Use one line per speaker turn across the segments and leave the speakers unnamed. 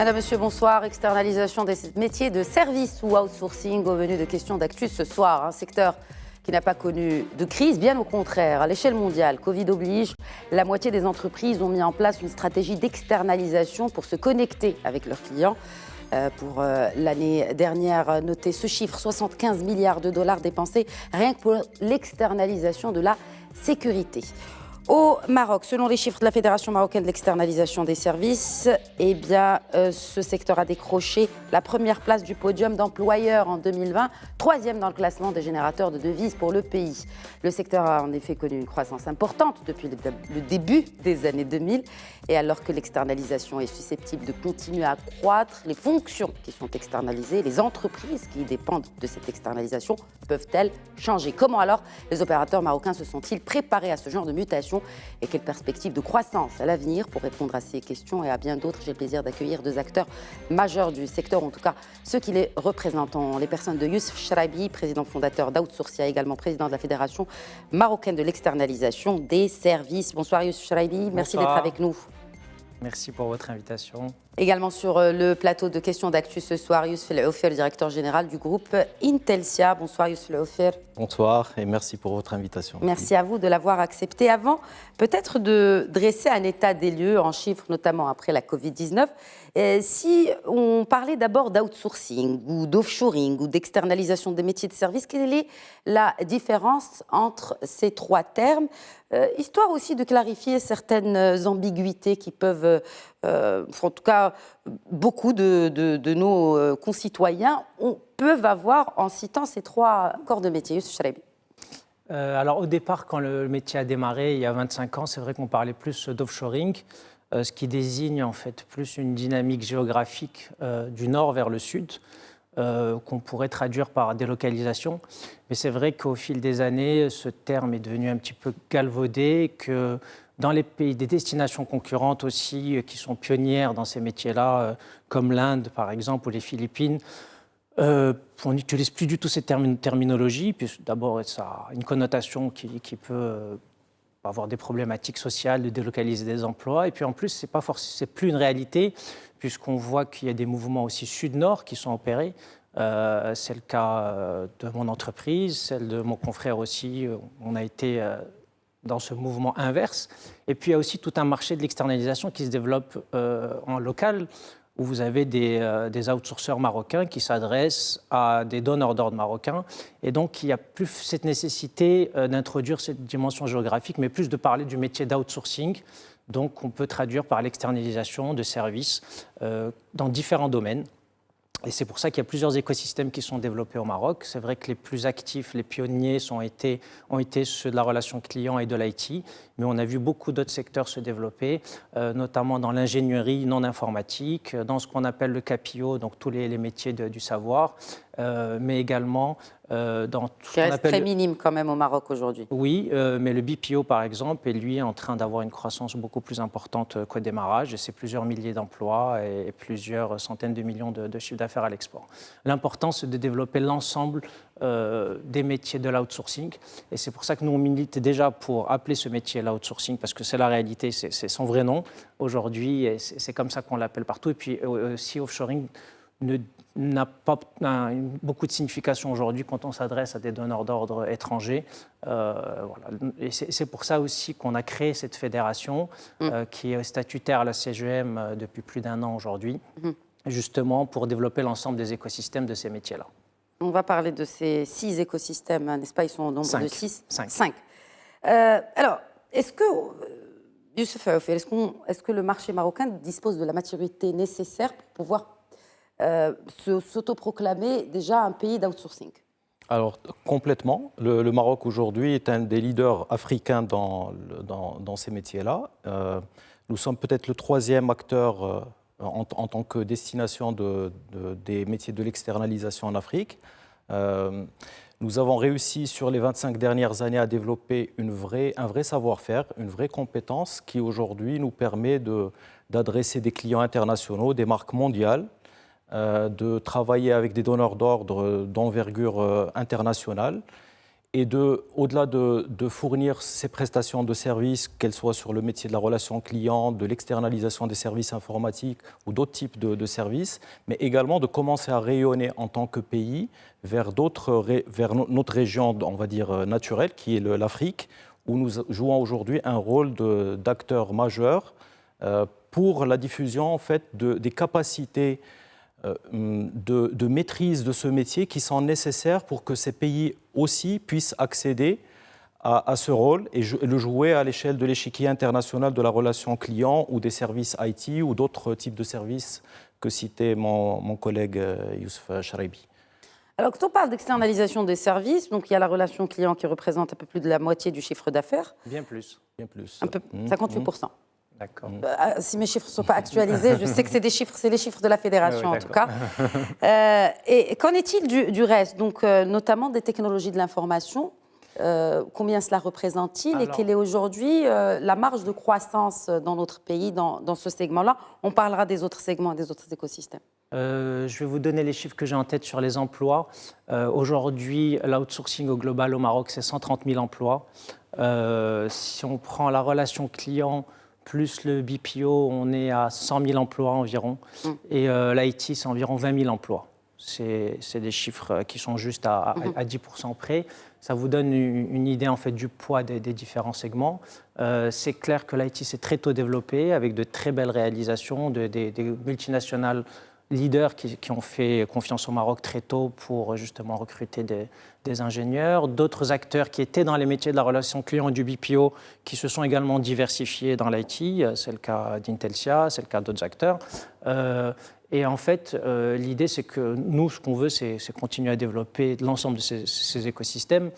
Madame, Monsieur, bonsoir. Externalisation des métiers de service ou outsourcing au menu de questions d'actu ce soir. Un secteur qui n'a pas connu de crise, bien au contraire. À l'échelle mondiale, Covid oblige, la moitié des entreprises ont mis en place une stratégie d'externalisation pour se connecter avec leurs clients. Pour l'année dernière, notez ce chiffre, 75 milliards de dollars dépensés rien que pour l'externalisation de la sécurité. Au Maroc, selon les chiffres de la Fédération marocaine de l'externalisation des services, ce secteur a décroché la première place du podium d'employeurs en 2020, troisième dans le classement des générateurs de devises pour le pays. Le secteur a en effet connu une croissance importante depuis le début des années 2000. Et alors que l'externalisation est susceptible de continuer à croître, les fonctions qui sont externalisées, les entreprises qui dépendent de cette externalisation, peuvent-elles changer? Comment alors les opérateurs marocains se sont-ils préparés à ce genre de mutation? Et quelles perspectives de croissance à l'avenir? Pour répondre à ces questions et à bien d'autres, j'ai le plaisir d'accueillir deux acteurs majeurs du secteur, en tout cas ceux qui les représentent, les personnes de Youssef Cheraibi, président fondateur d'Outsourcia, également président de la Fédération marocaine de l'externalisation des services. Bonsoir Youssef Cheraibi, merci d'être avec nous.
Merci pour votre invitation.
Également sur le plateau de questions d'actu ce soir, Youssef El Aoufir, directeur général du groupe Intelsia. Bonsoir Youssef El Aoufir.
Bonsoir et merci pour votre invitation.
Merci à vous de l'avoir accepté. Avant peut-être de dresser un état des lieux en chiffres, notamment après la Covid-19, si on parlait d'abord d'outsourcing ou d'offshoring ou d'externalisation des métiers de service, quelle est la différence entre ces trois termes, histoire aussi de clarifier certaines ambiguïtés qui peuvent, en tout cas, beaucoup de nos concitoyens peuvent avoir en citant ces trois corps de métier. Youssef Cheraibi.
Alors au départ, quand le métier a démarré, il y a 25 ans, c'est vrai qu'on parlait plus d'offshoring, ce qui désigne en fait plus une dynamique géographique du nord vers le sud, qu'on pourrait traduire par délocalisation. Mais c'est vrai qu'au fil des années, ce terme est devenu un petit peu galvaudé, que dans les pays, des destinations concurrentes aussi, qui sont pionnières dans ces métiers-là, comme l'Inde par exemple ou les Philippines, on n'utilise plus du tout cette terminologie, puisque d'abord ça a une connotation qui peut avoir des problématiques sociales, de délocaliser des emplois, et puis en plus c'est plus une réalité, puisqu'on voit qu'il y a des mouvements aussi sud-nord qui sont opérés. C'est le cas de mon entreprise, celle de mon confrère aussi, on a été dans ce mouvement inverse. Et puis il y a aussi tout un marché de l'externalisation qui se développe en local, où vous avez des outsourceurs marocains qui s'adressent à des donneurs d'ordre marocains. Et donc, il n'y a plus cette nécessité d'introduire cette dimension géographique, mais plus de parler du métier d'outsourcing. Donc, on peut traduire par l'externalisation de services dans différents domaines. Et c'est pour ça qu'il y a plusieurs écosystèmes qui sont développés au Maroc. C'est vrai que les plus actifs, les pionniers ont été ceux de la relation client et de l'IT, mais on a vu beaucoup d'autres secteurs se développer, notamment dans l'ingénierie non informatique, dans ce qu'on appelle le KPO, donc tous les métiers du savoir, mais également dans tout ce qu'on appelle...
très minime quand même au Maroc aujourd'hui.
Oui, mais le BPO par exemple est lui en train d'avoir une croissance beaucoup plus importante qu'au démarrage, et c'est plusieurs milliers d'emplois et plusieurs centaines de millions de chiffres d'affaires à l'export. L'important, c'est de développer l'ensemble des métiers de l'outsourcing, et c'est pour ça que nous on milite déjà pour appeler ce métier l'outsourcing, parce que c'est la réalité, c'est son vrai nom aujourd'hui, et c'est comme ça qu'on l'appelle partout. Et puis aussi offshoring n'a pas beaucoup de signification aujourd'hui quand on s'adresse à des donneurs d'ordre étrangers. Voilà. Et c'est pour ça aussi qu'on a créé cette fédération qui est statutaire à la CGM depuis plus d'1 an aujourd'hui, justement pour développer l'ensemble des écosystèmes de ces métiers-là.
On va parler de ces 6 écosystèmes, n'est-ce pas? Ils sont au nombre de 6. 5. Alors, est-ce que, Youssef El Aoufir, est-ce que le marché marocain dispose de la maturité nécessaire pour pouvoir s'autoproclamer déjà un pays d'outsourcing?
Alors, complètement. Le Maroc aujourd'hui est un des leaders africains dans ces métiers-là. Nous sommes peut-être le 3e acteur en tant que destination des métiers de l'externalisation en Afrique. Nous avons réussi sur les 25 dernières années à développer un vrai savoir-faire, une vraie compétence qui aujourd'hui nous permet d'adresser des clients internationaux, des marques mondiales, de travailler avec des donneurs d'ordre d'envergure internationale Et au-delà de fournir ces prestations de services, qu'elles soient sur le métier de la relation client, de l'externalisation des services informatiques ou d'autres types de services, mais également de commencer à rayonner en tant que pays vers notre région, on va dire, naturelle, qui est l'Afrique, où nous jouons aujourd'hui un rôle d'acteur majeur pour la diffusion en fait, des capacités de maîtrise de ce métier qui sont nécessaires pour que ces pays aussi puissent accéder à ce rôle et le jouer à l'échelle de l'échiquier international de la relation client ou des services IT ou d'autres types de services que citait mon collègue Youssef Charaibi.
Alors, quand on parle d'externalisation des services, donc il y a la relation client qui représente un peu plus de la moitié du chiffre d'affaires.
Bien plus.
Bien plus.
Un peu, 58%.
D'accord.
Si mes chiffres ne sont pas actualisés, je sais que c'est les chiffres de la fédération en tout cas. Et qu'en est-il du reste, donc, notamment des technologies de l'information? Combien cela représente-t-il et quelle est aujourd'hui la marge de croissance dans notre pays dans ce segment-là? On parlera des autres segments et des autres écosystèmes.
Je vais vous donner les chiffres que j'ai en tête sur les emplois. Aujourd'hui, l'outsourcing au global au Maroc, c'est 130 000 emplois. Si on prend la relation client plus le BPO, on est à 100 000 emplois environ. Et l'IT, c'est environ 20 000 emplois. C'est des chiffres qui sont juste à 10% près. Ça vous donne une idée en fait, du poids des différents segments. C'est clair que l'IT s'est très tôt développé avec de très belles réalisations, des multinationales leaders qui ont fait confiance au Maroc très tôt pour justement recruter des ingénieurs, d'autres acteurs qui étaient dans les métiers de la relation client et du BPO qui se sont également diversifiés dans l'IT, c'est le cas d'Intelsia, c'est le cas d'autres acteurs. Et en fait, l'idée, c'est que nous, ce qu'on veut, c'est continuer à développer l'ensemble de ces écosystèmes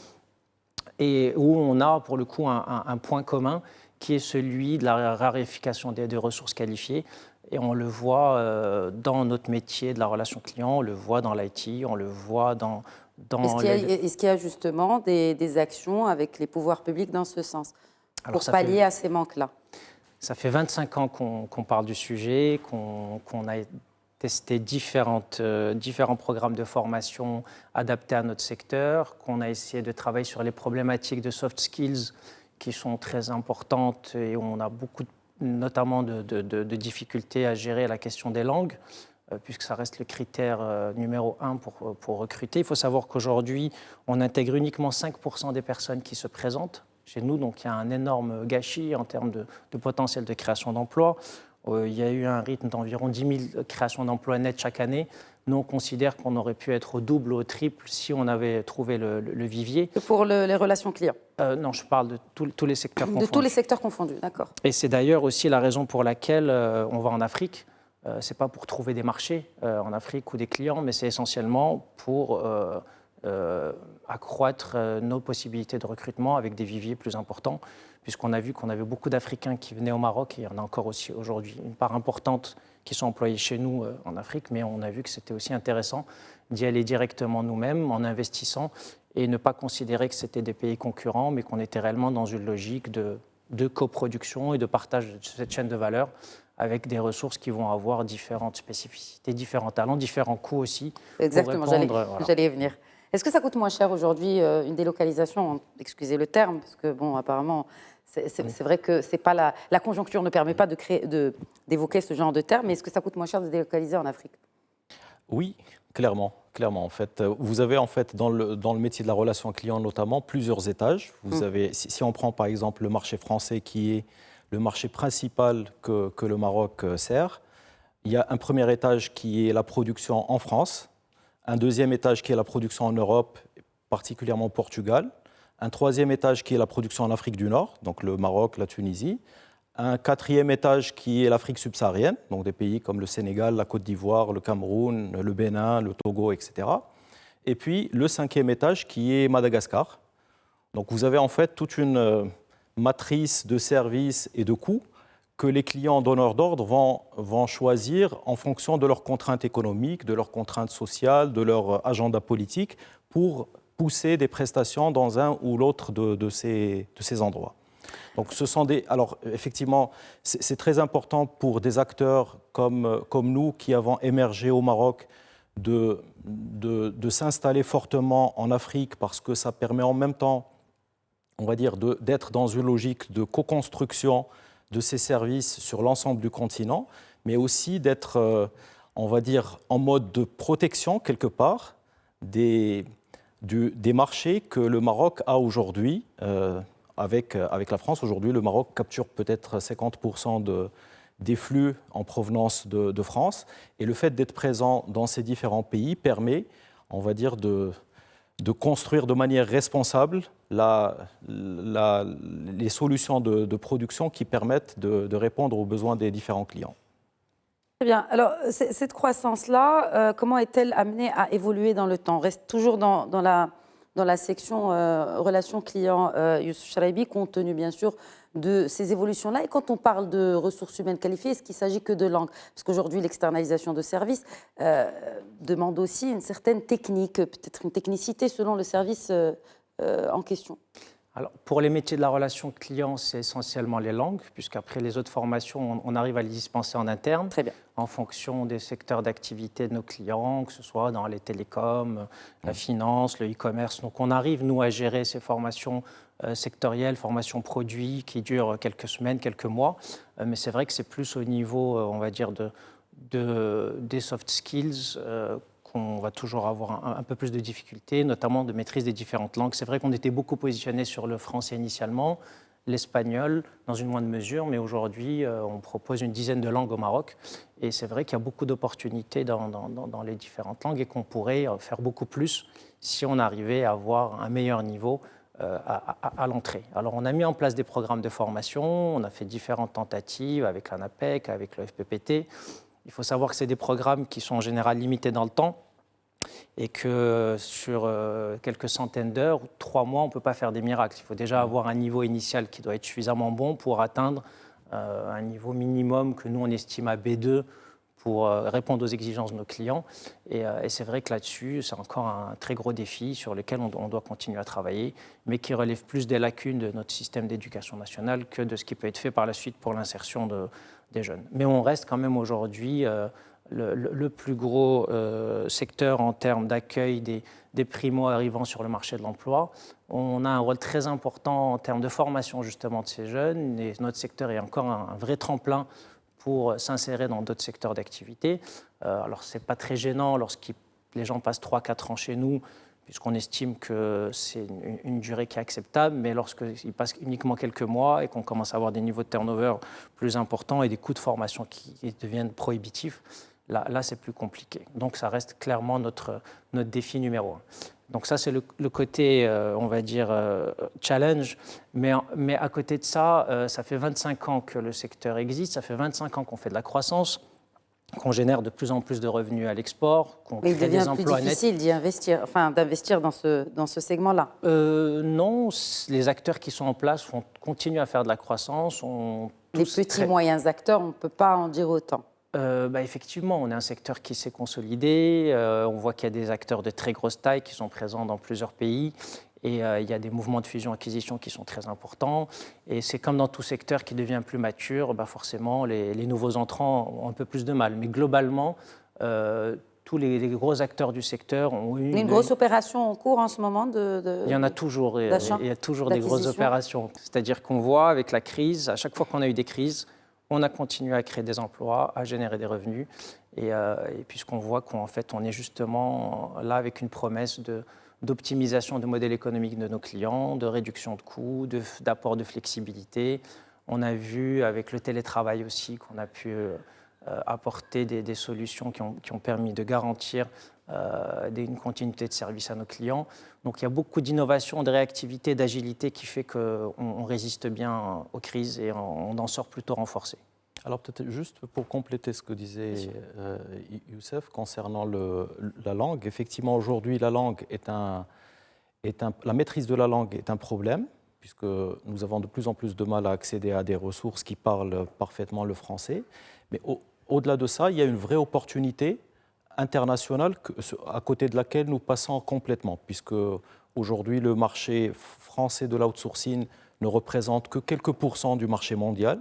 et où on a pour le coup un point commun qui est celui de la raréfaction des ressources qualifiées. Et on le voit dans notre métier de la relation client, on le voit dans l'IT, on le voit dans
Est-ce qu'il y a justement des actions avec les pouvoirs publics dans ce sens pour pallier à ces manques-là?
Ça fait 25 ans qu'on parle du sujet, qu'on a testé différents programmes de formation adaptés à notre secteur, qu'on a essayé de travailler sur les problématiques de soft skills qui sont très importantes et où on a beaucoup notamment de difficultés à gérer la question des langues, puisque ça reste le critère numéro 1 pour recruter. Il faut savoir qu'aujourd'hui, on intègre uniquement 5% des personnes qui se présentent chez nous, donc il y a un énorme gâchis en termes de potentiel de création d'emplois. Il y a eu un rythme d'environ 10 000 créations d'emplois nettes chaque année. Nous, on considère qu'on aurait pu être au double ou au triple si on avait trouvé le vivier.
Pour les relations clients?
Non, je parle de tous les secteurs confondus.
De tous les secteurs confondus, d'accord.
Et c'est d'ailleurs aussi la raison pour laquelle on va en Afrique. Ce n'est pas pour trouver des marchés en Afrique ou des clients, mais c'est essentiellement pour accroître nos possibilités de recrutement avec des viviers plus importants, puisqu'on a vu qu'on avait beaucoup d'Africains qui venaient au Maroc, et il y en a encore aussi aujourd'hui une part importante qui sont employés chez nous en Afrique, mais on a vu que c'était aussi intéressant d'y aller directement nous-mêmes en investissant et ne pas considérer que c'était des pays concurrents, mais qu'on était réellement dans une logique de coproduction et de partage de cette chaîne de valeur avec des ressources qui vont avoir différentes spécificités, différents talents, différents coûts aussi.
Exactement, j'allais y venir. Est-ce que ça coûte moins cher aujourd'hui une délocalisation, excusez le terme, parce que bon, apparemment, c'est vrai que c'est pas la conjoncture ne permet pas d'évoquer ce genre de terme, mais est-ce que ça coûte moins cher de délocaliser en Afrique?
Oui, clairement. En fait, vous avez en fait dans le métier de la relation client notamment plusieurs étages. Vous avez, si on prend par exemple le marché français qui est le marché principal que le Maroc sert, il y a un premier étage qui est la production en France, un deuxième étage qui est la production en Europe, particulièrement au Portugal, un troisième étage qui est la production en Afrique du Nord, donc le Maroc, la Tunisie, un quatrième étage qui est l'Afrique subsaharienne, donc des pays comme le Sénégal, la Côte d'Ivoire, le Cameroun, le Bénin, le Togo, etc. Et puis le cinquième étage qui est Madagascar. Donc vous avez en fait toute une matrice de services et de coûts que les clients donneurs d'ordre vont choisir en fonction de leurs contraintes économiques, de leurs contraintes sociales, de leur agenda politique pour pousser des prestations dans un ou l'autre de ces endroits. Donc ce sont alors effectivement, c'est très important pour des acteurs comme nous qui avons émergé au Maroc de s'installer fortement en Afrique parce que ça permet en même temps, on va dire, d'être dans une logique de co-construction de ces services sur l'ensemble du continent, mais aussi d'être, on va dire, en mode de protection quelque part des marchés que le Maroc a aujourd'hui avec la France. Aujourd'hui, le Maroc capture peut-être 50% des flux en provenance de France. Et le fait d'être présent dans ces différents pays permet, on va dire, de construire de manière responsable les solutions de production qui permettent de répondre aux besoins des différents clients.
Très bien. Alors, cette croissance-là, comment est-elle amenée à évoluer dans le temps? On reste toujours dans la section relations clients, Youssef Charaibi, compte tenu bien sûr de ces évolutions-là. Et quand on parle de ressources humaines qualifiées, est-ce qu'il s'agit que de langue? Parce qu'aujourd'hui, l'externalisation de services demande aussi une certaine technique, peut-être une technicité selon le service en question.
Alors, pour les métiers de la relation client, c'est essentiellement les langues, puisqu'après les autres formations, on arrive à les dispenser en interne.
Très bien.
En fonction des secteurs d'activité de nos clients, que ce soit dans les télécoms, la finance, le e-commerce. Donc, on arrive, nous, à gérer ces formations sectorielles, formations produits, qui durent quelques semaines, quelques mois. Mais c'est vrai que c'est plus au niveau, on va dire, des soft skills on va toujours avoir un peu plus de difficultés, notamment de maîtrise des différentes langues. C'est vrai qu'on était beaucoup positionné sur le français initialement, l'espagnol dans une moindre mesure, mais aujourd'hui, on propose une dizaine de langues au Maroc. Et c'est vrai qu'il y a beaucoup d'opportunités dans les différentes langues et qu'on pourrait faire beaucoup plus si on arrivait à avoir un meilleur niveau à l'entrée. Alors, on a mis en place des programmes de formation, on a fait différentes tentatives avec l'ANAPEC, avec le FPPT. Il faut savoir que c'est des programmes qui sont en général limités dans le temps et que sur quelques centaines d'heures, 3 mois, on ne peut pas faire des miracles. Il faut déjà avoir un niveau initial qui doit être suffisamment bon pour atteindre un niveau minimum que nous, on estime à B2 pour répondre aux exigences de nos clients. Et c'est vrai que là-dessus, c'est encore un très gros défi sur lequel on doit continuer à travailler, mais qui relève plus des lacunes de notre système d'éducation nationale que de ce qui peut être fait par la suite pour l'insertion des jeunes. Mais on reste quand même aujourd'hui le plus gros secteur en termes d'accueil des primo-arrivants sur le marché de l'emploi. On a un rôle très important en termes de formation justement de ces jeunes et notre secteur est encore un vrai tremplin pour s'insérer dans d'autres secteurs d'activité. Alors, ce n'est pas très gênant lorsque les gens passent 3-4 ans chez nous, puisqu'on estime que c'est une durée qui est acceptable, mais lorsqu'ils passent uniquement quelques mois et qu'on commence à avoir des niveaux de turnover plus importants et des coûts de formation qui deviennent prohibitifs, là c'est plus compliqué. Donc, ça reste clairement notre défi numéro 1. Donc ça, c'est le côté, on va dire, challenge. Mais à côté de ça, ça fait 25 ans que le secteur existe, ça fait 25 ans qu'on fait de la croissance, qu'on génère de plus en plus de revenus à l'export, qu'on crée des emplois nets.
Il devient plus difficile d'y investir, enfin, d'investir dans ce segment-là.
Non, les acteurs qui sont en place continuent à faire de la croissance.
Les petits moyens acteurs, on ne peut pas en dire autant.
Effectivement, on est un secteur qui s'est consolidé. On voit qu'il y a des acteurs de très grosse taille qui sont présents dans plusieurs pays. Et il y a des mouvements de fusion-acquisition qui sont très importants. Et c'est comme dans tout secteur qui devient plus mature, forcément, les nouveaux entrants ont un peu plus de mal. Mais globalement, tous les gros acteurs du secteur ont eu
une grosse opération en cours en ce moment
Il y en a toujours. Il y a toujours des grosses opérations. C'est-à-dire qu'on voit avec la crise, à chaque fois qu'on a eu des crises, on a continué à créer des emplois, à générer des revenus. Et puisqu'on voit qu'en fait, on est justement là avec une promesse d'optimisation de modèle économique de nos clients, de réduction de coûts, d'apport de flexibilité. On a vu avec le télétravail aussi qu'on a pu apporter des solutions qui ont permis de garantir une continuité de service à nos clients. Donc il y a beaucoup d'innovation, de réactivité, d'agilité qui fait qu'on résiste bien aux crises et on en sort plutôt renforcé.
Alors peut-être juste pour compléter ce que disait Youssef concernant la langue, effectivement aujourd'hui la maîtrise de la langue est un problème puisque nous avons de plus en plus de mal à accéder à des ressources qui parlent parfaitement le français. Mais au-delà de ça, il y a une vraie opportunité internationale à côté de laquelle nous passons complètement puisque aujourd'hui le marché français de l'outsourcing ne représente que quelques pourcents du marché mondial.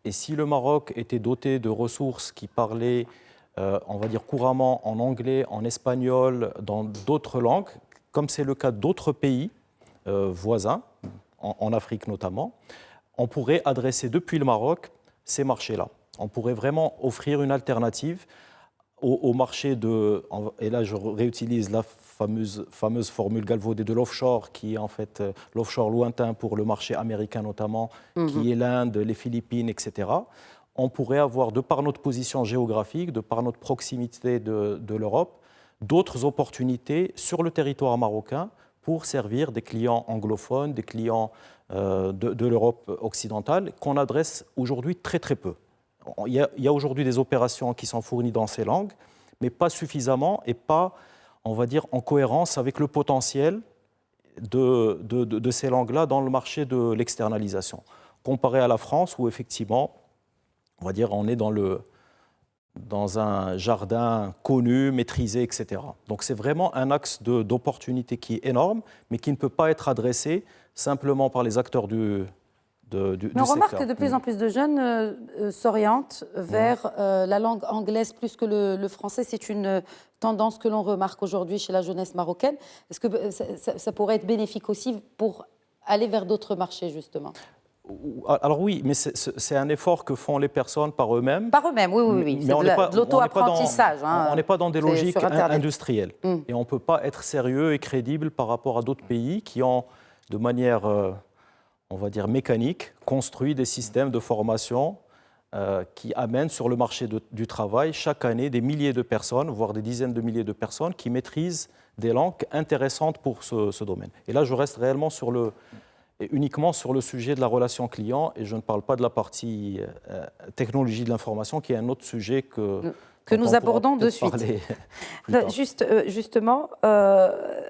Et si le Maroc était doté de ressources qui parlaient on va dire couramment en anglais, en espagnol, dans d'autres langues, comme c'est le cas d'autres pays voisins, en Afrique notamment, on pourrait adresser depuis le Maroc ces marchés-là. On pourrait vraiment offrir une alternative au marché de, et là je réutilise la fameuse formule galvaudée de l'offshore, qui est en fait l'offshore lointain pour le marché américain notamment, qui est l'Inde, les Philippines, etc. On pourrait avoir, de par notre position géographique, de par notre proximité de l'Europe, d'autres opportunités sur le territoire marocain pour servir des clients anglophones, des clients de l'Europe occidentale, qu'on adresse aujourd'hui très très peu. Il y a aujourd'hui des opérations qui sont fournies dans ces langues, mais pas suffisamment et pas, on va dire, en cohérence avec le potentiel de ces langues-là dans le marché de l'externalisation. Comparé à la France, où effectivement, on va dire, on est dans un jardin connu, maîtrisé, etc. Donc c'est vraiment un axe d'opportunité qui est énorme, mais qui ne peut pas être adressé simplement par les acteurs du
Mais on remarque que de plus en plus de jeunes s'orientent vers la langue anglaise plus que le français. C'est une tendance que l'on remarque aujourd'hui chez la jeunesse marocaine. Est-ce que ça pourrait être bénéfique aussi pour aller vers d'autres marchés, justement?
Alors oui, mais c'est un effort que font les personnes par eux-mêmes.
Par eux-mêmes, oui. C'est de l'auto-apprentissage.
On n'est pas dans des logiques industrielles. Et on ne peut pas être sérieux et crédible par rapport à d'autres pays qui ont, de manière, on va dire, mécanique, construit des systèmes de formation qui amènent sur le marché du travail chaque année des milliers de personnes, voire des dizaines de milliers de personnes qui maîtrisent des langues intéressantes pour ce domaine. Et là, je reste réellement uniquement sur le sujet de la relation client, et je ne parle pas de la partie technologie de l'information, qui est un autre sujet que
nous abordons de suite. Justement,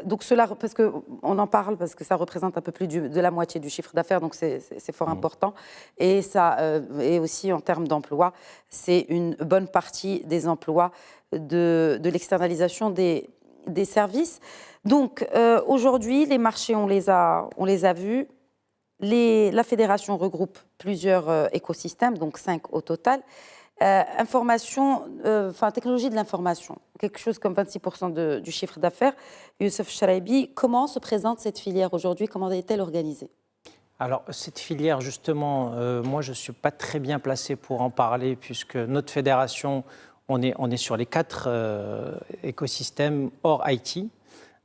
donc cela, parce qu'on en parle, parce que ça représente un peu plus de la moitié du chiffre d'affaires, donc c'est fort important. Et ça, et aussi en termes d'emploi, c'est une bonne partie des emplois de l'externalisation des services. Donc aujourd'hui, les marchés, on les a vus. La fédération regroupe plusieurs écosystèmes, donc 5 au total. Technologie de l'information, quelque chose comme 26% du chiffre d'affaires. Youssef Charaibi, comment se présente cette filière aujourd'hui? Comment est-elle organisée?
Alors, cette filière, justement, moi, je ne suis pas très bien placé pour en parler, puisque notre fédération, on est sur les 4 écosystèmes hors IT.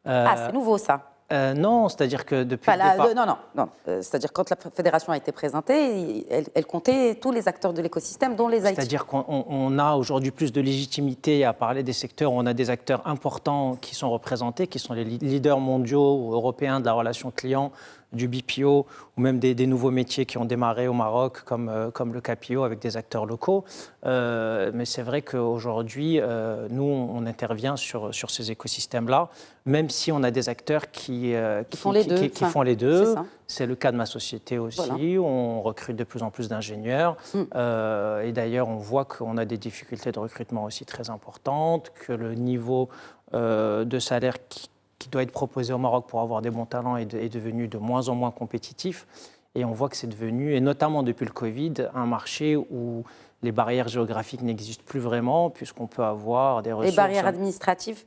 C'est nouveau, ça?
Non, c'est-à-dire que depuis le départ...
Non. C'est-à-dire quand la fédération a été présentée, elle comptait tous les acteurs de l'écosystème, dont les IT.
C'est-à-dire qu'on a aujourd'hui plus de légitimité à parler des secteurs où on a des acteurs importants qui sont représentés, qui sont les leaders mondiaux ou européens de la relation client, du BPO, ou même des nouveaux métiers qui ont démarré au Maroc, comme le KPO, avec des acteurs locaux. Mais c'est vrai qu'aujourd'hui, nous, on intervient sur ces écosystèmes-là, même si on a des acteurs qui font les deux. C'est le cas de ma société aussi. Voilà. On recrute de plus en plus d'ingénieurs. Et d'ailleurs, on voit qu'on a des difficultés de recrutement aussi très importantes, que le niveau de salaire qui doit être proposé au Maroc pour avoir des bons talents est devenu de moins en moins compétitif. Et on voit que c'est devenu, et notamment depuis le Covid, un marché où les barrières géographiques n'existent plus vraiment, puisqu'on peut avoir des ressources...
Les barrières administratives?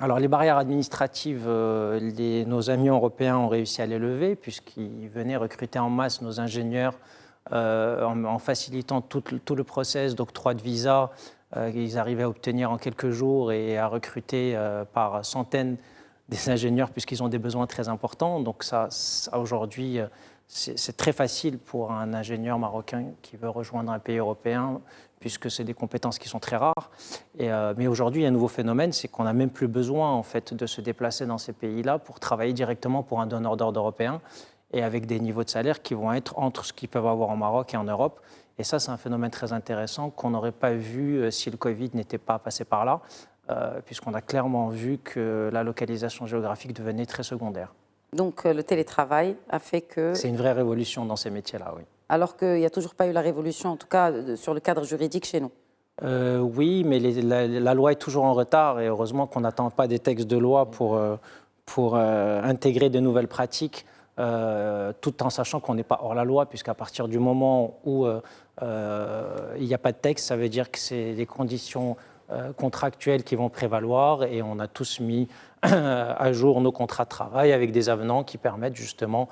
Alors, les barrières administratives, nos amis européens ont réussi à les lever, puisqu'ils venaient recruter en masse nos ingénieurs en facilitant tout le process d'octroi de visa. Ils arrivaient à obtenir en quelques jours et à recruter par centaines des ingénieurs, puisqu'ils ont des besoins très importants. Donc ça aujourd'hui, c'est très facile pour un ingénieur marocain qui veut rejoindre un pays européen, puisque c'est des compétences qui sont très rares. Mais aujourd'hui, il y a un nouveau phénomène, c'est qu'on n'a même plus besoin en fait, de se déplacer dans ces pays-là pour travailler directement pour un donneur d'ordre européen, et avec des niveaux de salaire qui vont être entre ce qu'ils peuvent avoir au Maroc et en Europe. Et ça, c'est un phénomène très intéressant qu'on n'aurait pas vu si le Covid n'était pas passé par là, puisqu'on a clairement vu que la localisation géographique devenait très secondaire.
Donc le télétravail a fait que...
C'est une vraie révolution dans ces métiers-là, oui.
Alors qu'il n'y a toujours pas eu la révolution, en tout cas sur le cadre juridique chez nous.
Oui, mais la loi est toujours en retard, et heureusement qu'on n'attend pas des textes de loi pour intégrer de nouvelles pratiques. Tout en sachant qu'on n'est pas hors la loi, puisqu'à partir du moment où il n'y a pas de texte, ça veut dire que c'est des conditions contractuels qui vont prévaloir et on a tous mis à jour nos contrats de travail avec des avenants qui permettent justement,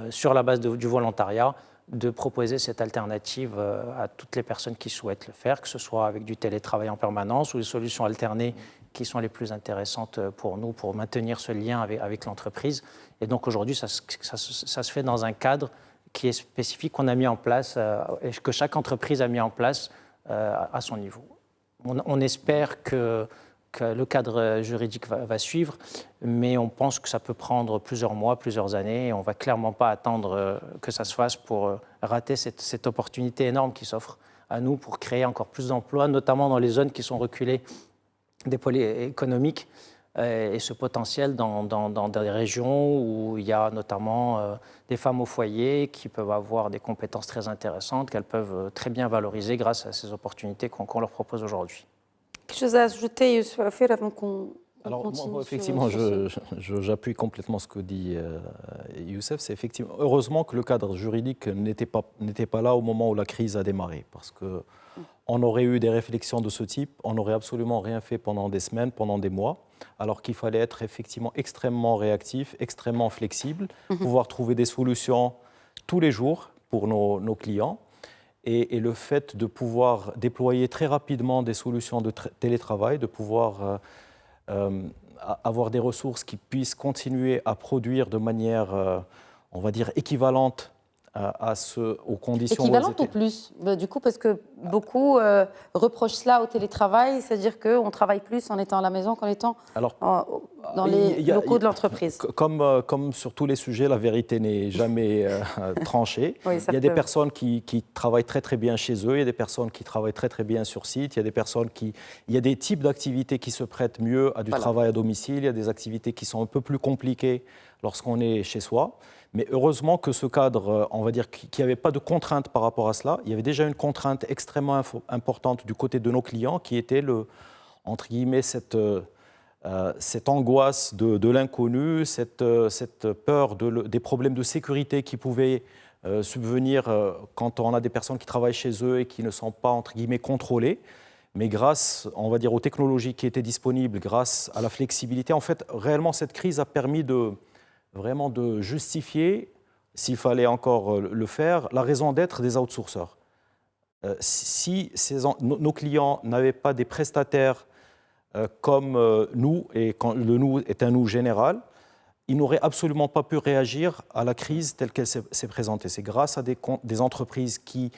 sur la base du volontariat, de proposer cette alternative à toutes les personnes qui souhaitent le faire, que ce soit avec du télétravail en permanence ou des solutions alternées qui sont les plus intéressantes pour nous, pour maintenir ce lien avec l'entreprise. Et donc aujourd'hui, ça se fait dans un cadre qui est spécifique, qu'on a mis en place et que chaque entreprise a mis en place à son niveau. On espère que le cadre juridique va suivre, mais on pense que ça peut prendre plusieurs mois, plusieurs années, et on ne va clairement pas attendre que ça se fasse pour rater cette opportunité énorme qui s'offre à nous pour créer encore plus d'emplois, notamment dans les zones qui sont reculées des pôles économiques, et ce potentiel dans des régions où il y a notamment des femmes au foyer qui peuvent avoir des compétences très intéressantes, qu'elles peuvent très bien valoriser grâce à ces opportunités qu'on leur propose aujourd'hui.
Quelque chose à ajouter, Youssef Afir, avant qu'on continue?
Moi, effectivement, j'appuie complètement ce que dit Youssef. C'est effectivement, heureusement que le cadre juridique n'était pas là au moment où la crise a démarré, parce qu'on aurait eu des réflexions de ce type, on n'aurait absolument rien fait pendant des semaines, pendant des mois, alors qu'il fallait être effectivement extrêmement réactif, extrêmement flexible, pouvoir trouver des solutions tous les jours pour nos clients. Et le fait de pouvoir déployer très rapidement des solutions de télétravail, de pouvoir avoir des ressources qui puissent continuer à produire de manière, on va dire, équivalente aux conditions...
Équivalente ou plus, du coup, parce que beaucoup reprochent cela au télétravail, c'est-à-dire qu'on travaille plus en étant à la maison qu'en étant dans les locaux de l'entreprise.
Comme sur tous les sujets, la vérité n'est jamais tranchée.
Oui,
il y a des personnes qui travaillent très très bien chez eux, il y a des personnes qui travaillent très très bien sur site, il y a des personnes il y a des types d'activités qui se prêtent mieux à du travail à domicile, il y a des activités qui sont un peu plus compliquées lorsqu'on est chez soi. Mais heureusement que ce cadre, on va dire, qu'il n'y avait pas de contrainte par rapport à cela, il y avait déjà une contrainte extrêmement importante du côté de nos clients qui était, entre guillemets, cette angoisse de l'inconnu, cette peur des problèmes de sécurité qui pouvaient subvenir quand on a des personnes qui travaillent chez eux et qui ne sont pas, entre guillemets, contrôlées. Mais grâce, on va dire, aux technologies qui étaient disponibles, grâce à la flexibilité, en fait, réellement, cette crise a permis vraiment de justifier, s'il fallait encore le faire, la raison d'être des outsourceurs. Si nos clients n'avaient pas des prestataires comme nous, et quand le nous est un nous général, ils n'auraient absolument pas pu réagir à la crise telle qu'elle s'est présentée. C'est grâce à des entreprises qui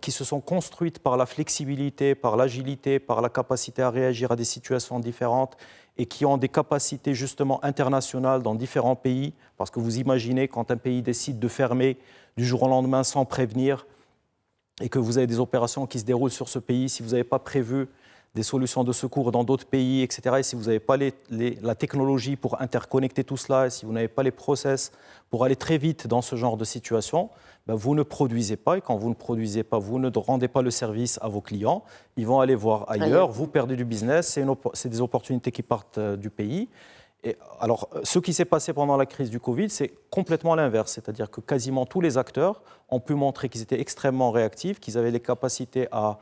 se sont construites par la flexibilité, par l'agilité, par la capacité à réagir à des situations différentes et qui ont des capacités justement internationales dans différents pays. Parce que vous imaginez quand un pays décide de fermer du jour au lendemain sans prévenir et que vous avez des opérations qui se déroulent sur ce pays, si vous n'avez pas prévu des solutions de secours dans d'autres pays, etc. Et si vous n'avez pas la technologie pour interconnecter tout cela, et si vous n'avez pas les process pour aller très vite dans ce genre de situation, vous ne produisez pas. Et quand vous ne produisez pas, vous ne rendez pas le service à vos clients. Ils vont aller voir ailleurs, vous perdez du business, c'est des opportunités qui partent du pays. Et alors, ce qui s'est passé pendant la crise du Covid, c'est complètement l'inverse. C'est-à-dire que quasiment tous les acteurs ont pu montrer qu'ils étaient extrêmement réactifs, qu'ils avaient les capacités à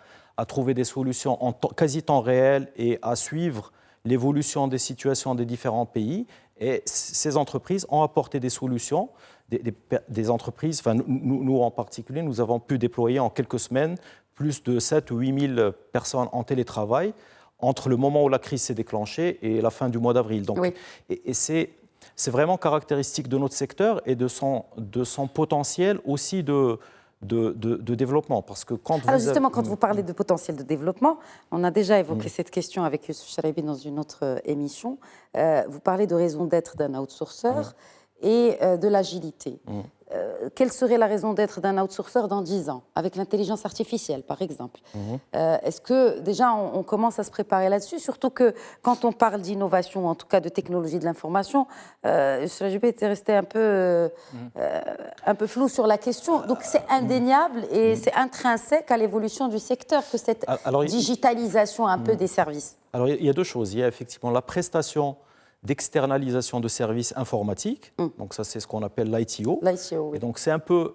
trouver des solutions en quasi temps réel et à suivre l'évolution des situations des différents pays. Et ces entreprises ont apporté des solutions. Des entreprises, enfin nous en particulier, nous avons pu déployer en quelques semaines plus de 7 ou 8 000 personnes en télétravail entre le moment où la crise s'est déclenchée et la fin du mois d'avril. Donc, oui. Et c'est vraiment caractéristique de notre secteur et de son potentiel aussi de développement. Parce que quand
quand vous parlez de potentiel de développement, on a déjà évoqué cette question avec Youssef Charabi dans une autre émission. Vous parlez de raison d'être d'un outsourceur et de l'agilité. Quelle serait la raison d'être d'un outsourceur dans 10 ans, avec l'intelligence artificielle, par exemple? Est-ce que déjà on commence à se préparer là-dessus? Surtout que quand on parle d'innovation, en tout cas de technologie de l'information, Youssef était resté un peu flou sur la question. Donc c'est indéniable et c'est intrinsèque à l'évolution du secteur que cette digitalisation un peu des services.
Alors il y a deux choses. Il y a effectivement la prestation d'externalisation de services informatiques. Donc ça, c'est ce qu'on appelle l'ITO.
L'ITO, oui.
Et donc c'est à peu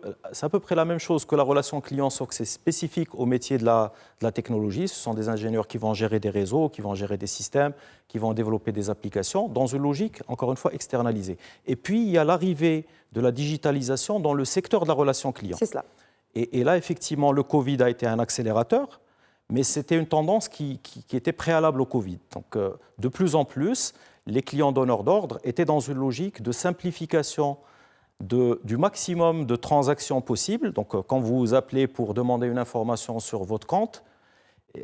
près la même chose que la relation client, sauf que c'est spécifique au métier de la technologie. Ce sont des ingénieurs qui vont gérer des réseaux, qui vont gérer des systèmes, qui vont développer des applications, dans une logique, encore une fois, externalisée. Et puis, il y a l'arrivée de la digitalisation dans le secteur de la relation client.
C'est cela.
Et là, effectivement, le Covid a été un accélérateur, mais c'était une tendance qui était préalable au Covid. Donc, de plus en plus, les clients donneurs d'ordre étaient dans une logique de simplification du maximum de transactions possibles. Donc, quand vous appelez pour demander une information sur votre compte,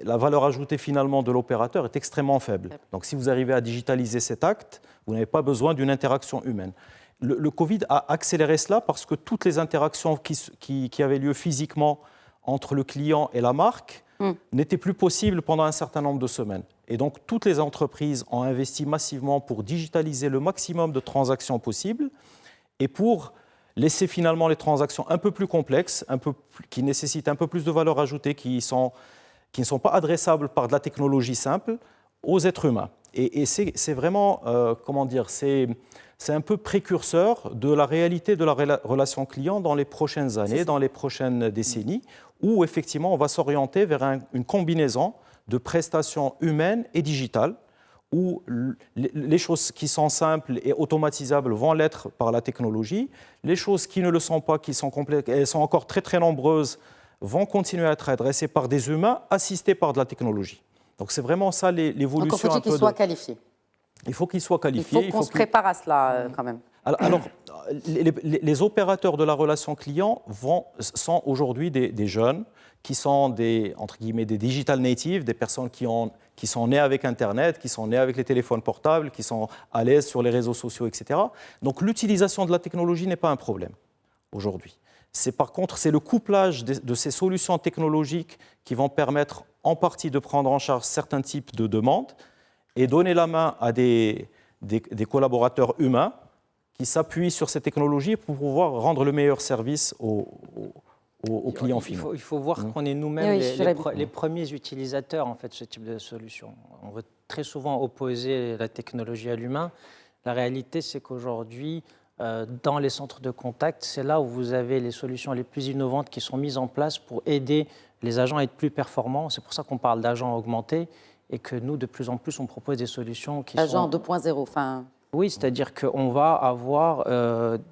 la valeur ajoutée finalement de l'opérateur est extrêmement faible. Donc, si vous arrivez à digitaliser cet acte, vous n'avez pas besoin d'une interaction humaine. Le Covid a accéléré cela parce que toutes les interactions qui avaient lieu physiquement entre le client et la marque n'étaient plus possibles pendant un certain nombre de semaines. Et donc, toutes les entreprises ont investi massivement pour digitaliser le maximum de transactions possibles et pour laisser finalement les transactions un peu plus complexes, qui nécessitent un peu plus de valeur ajoutée, qui ne sont pas adressables par de la technologie simple, aux êtres humains. Et c'est vraiment, c'est un peu précurseur de la réalité de la relation client dans les prochaines années, dans les prochaines décennies, où effectivement on va s'orienter vers une combinaison de prestations humaines et digitales, où les choses qui sont simples et automatisables vont l'être par la technologie, les choses qui ne le sont pas, qui sont complexes, elles sont encore très très nombreuses, vont continuer à être adressées par des humains assistés par de la technologie. Donc c'est vraiment ça l'évolution.
Donc il faut qu'ils soient qualifiés.
Il faut qu'ils soient qualifiés.
Il faut qu'on se prépare à cela quand même.
Alors les opérateurs de la relation client sont aujourd'hui des jeunes qui sont entre guillemets, des digital natives, des personnes qui sont nées avec Internet, qui sont nées avec les téléphones portables, qui sont à l'aise sur les réseaux sociaux, etc. Donc l'utilisation de la technologie n'est pas un problème aujourd'hui. Par contre, c'est le couplage de ces solutions technologiques qui vont permettre en partie de prendre en charge certains types de demandes et donner la main à des collaborateurs humains qui s'appuient sur ces technologies pour pouvoir rendre le meilleur service aux clients finaux.
Il faut voir qu'on est nous-mêmes les premiers utilisateurs en fait, de ce type de solution. On veut très souvent opposer la technologie à l'humain. La réalité, c'est qu'aujourd'hui, dans les centres de contact, c'est là où vous avez les solutions les plus innovantes qui sont mises en place pour aider les agents à être plus performants. C'est pour ça qu'on parle d'agents augmentés et que nous, de plus en plus, on propose des solutions qui sont...
Agents 2.0, enfin...
Oui, c'est-à-dire qu'on va avoir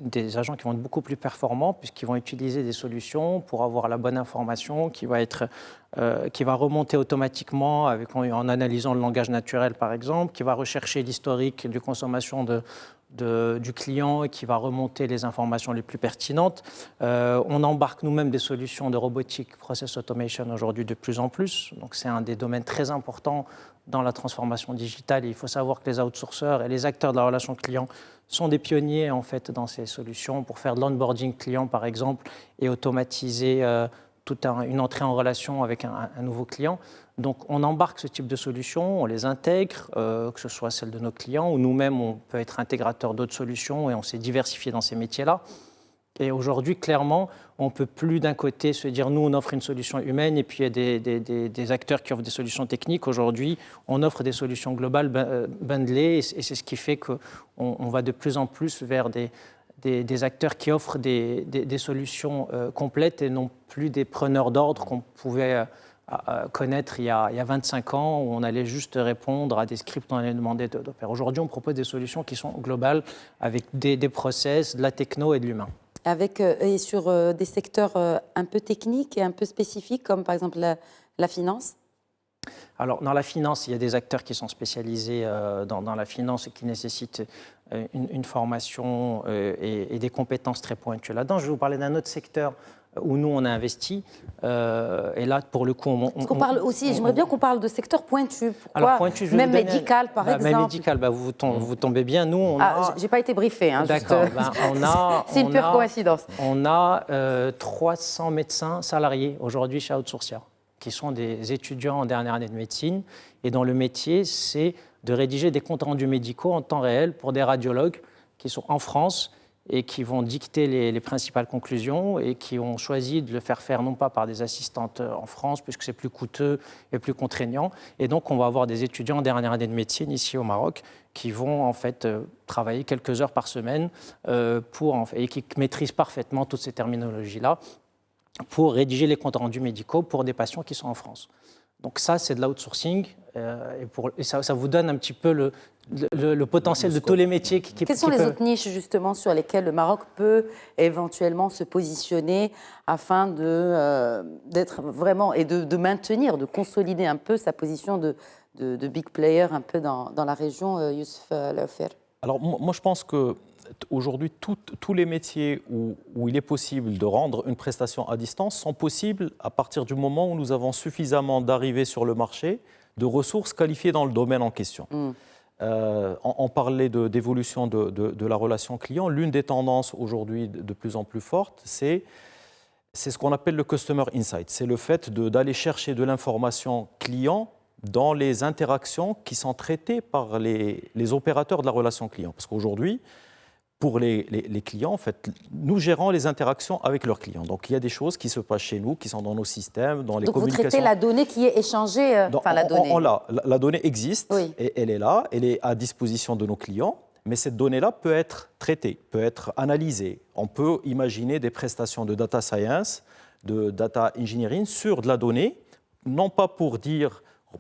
des agents qui vont être beaucoup plus performants puisqu'ils vont utiliser des solutions pour avoir la bonne information qui va remonter automatiquement en analysant le langage naturel, par exemple, qui va rechercher l'historique de consommation du client et qui va remonter les informations les plus pertinentes. On embarque nous-mêmes des solutions de robotique, process automation aujourd'hui de plus en plus. Donc c'est un des domaines très importants dans la transformation digitale. Et il faut savoir que les outsourceurs et les acteurs de la relation client sont des pionniers en fait dans ces solutions pour faire de l'onboarding client par exemple et automatiser une entrée en relation avec un nouveau client. Donc on embarque ce type de solutions, on les intègre, que ce soit celles de nos clients ou nous-mêmes on peut être intégrateur d'autres solutions et on s'est diversifié dans ces métiers-là. Et aujourd'hui, clairement, on ne peut plus d'un côté se dire nous on offre une solution humaine et puis il y a des acteurs qui offrent des solutions techniques. Aujourd'hui, on offre des solutions globales bundlées et c'est ce qui fait qu'on va de plus en plus vers des acteurs qui offrent des solutions complètes et non plus des preneurs d'ordre qu'on pouvait connaître il y a 25 ans où on allait juste répondre à des scripts qu'on allait demander d'opérer. Aujourd'hui, on propose des solutions qui sont globales avec des process, de la techno et de l'humain.
Et sur des secteurs un peu techniques et un peu spécifiques, comme par exemple la finance?
Alors, dans la finance, il y a des acteurs qui sont spécialisés dans la finance et qui nécessitent une formation et des compétences très pointues là-dedans. Je vais vous parler d'un autre secteur où nous, on a investi. Et là, pour le coup,
j'aimerais bien qu'on parle de secteur pointu. Pourquoi?
Alors, pointu,
même médical, par exemple.
Même médical, vous tombez bien. Nous,
j'ai pas été briefée. Hein,
d'accord.
C'est une pure coïncidence.
On a 300 médecins salariés aujourd'hui chez Outsourcia, qui sont des étudiants en dernière année de médecine et dont le métier, c'est de rédiger des comptes rendus médicaux en temps réel pour des radiologues qui sont en France et qui vont dicter les principales conclusions et qui ont choisi de le faire non pas par des assistantes en France, puisque c'est plus coûteux et plus contraignant. Et donc, on va avoir des étudiants en dernière année de médecine ici au Maroc qui vont en fait travailler quelques heures par semaine et qui maîtrisent parfaitement toutes ces terminologies-là pour rédiger les comptes rendus médicaux pour des patients qui sont en France. Donc ça, c'est de l'outsourcing et ça vous donne un petit peu le potentiel de tous les métiers
Quelles sont les autres niches justement sur lesquelles le Maroc peut éventuellement se positionner afin d'être vraiment et de maintenir, de consolider un peu sa position de big player un peu dans la région, Youssef Laoufer?
Alors moi je pense que aujourd'hui, tous les métiers où il est possible de rendre une prestation à distance sont possibles à partir du moment où nous avons suffisamment d'arrivées sur le marché de ressources qualifiées dans le domaine en question. On parlait d'évolution de la relation client. L'une des tendances aujourd'hui de plus en plus fortes, c'est ce qu'on appelle le Customer Insight. C'est le fait d'aller chercher de l'information client dans les interactions qui sont traitées par les opérateurs de la relation client. Parce qu'aujourd'hui, pour les clients, en fait, nous gérons les interactions avec leurs clients. Donc, il y a des choses qui se passent chez nous, qui sont dans nos systèmes, dans les communications.
Donc, vous traitez la donnée qui est échangée, la donnée.
La donnée existe,
oui.
Et elle est là, elle est à disposition de nos clients, mais cette donnée-là peut être traitée, peut être analysée. On peut imaginer des prestations de data science, de data engineering sur de la donnée, non pas pour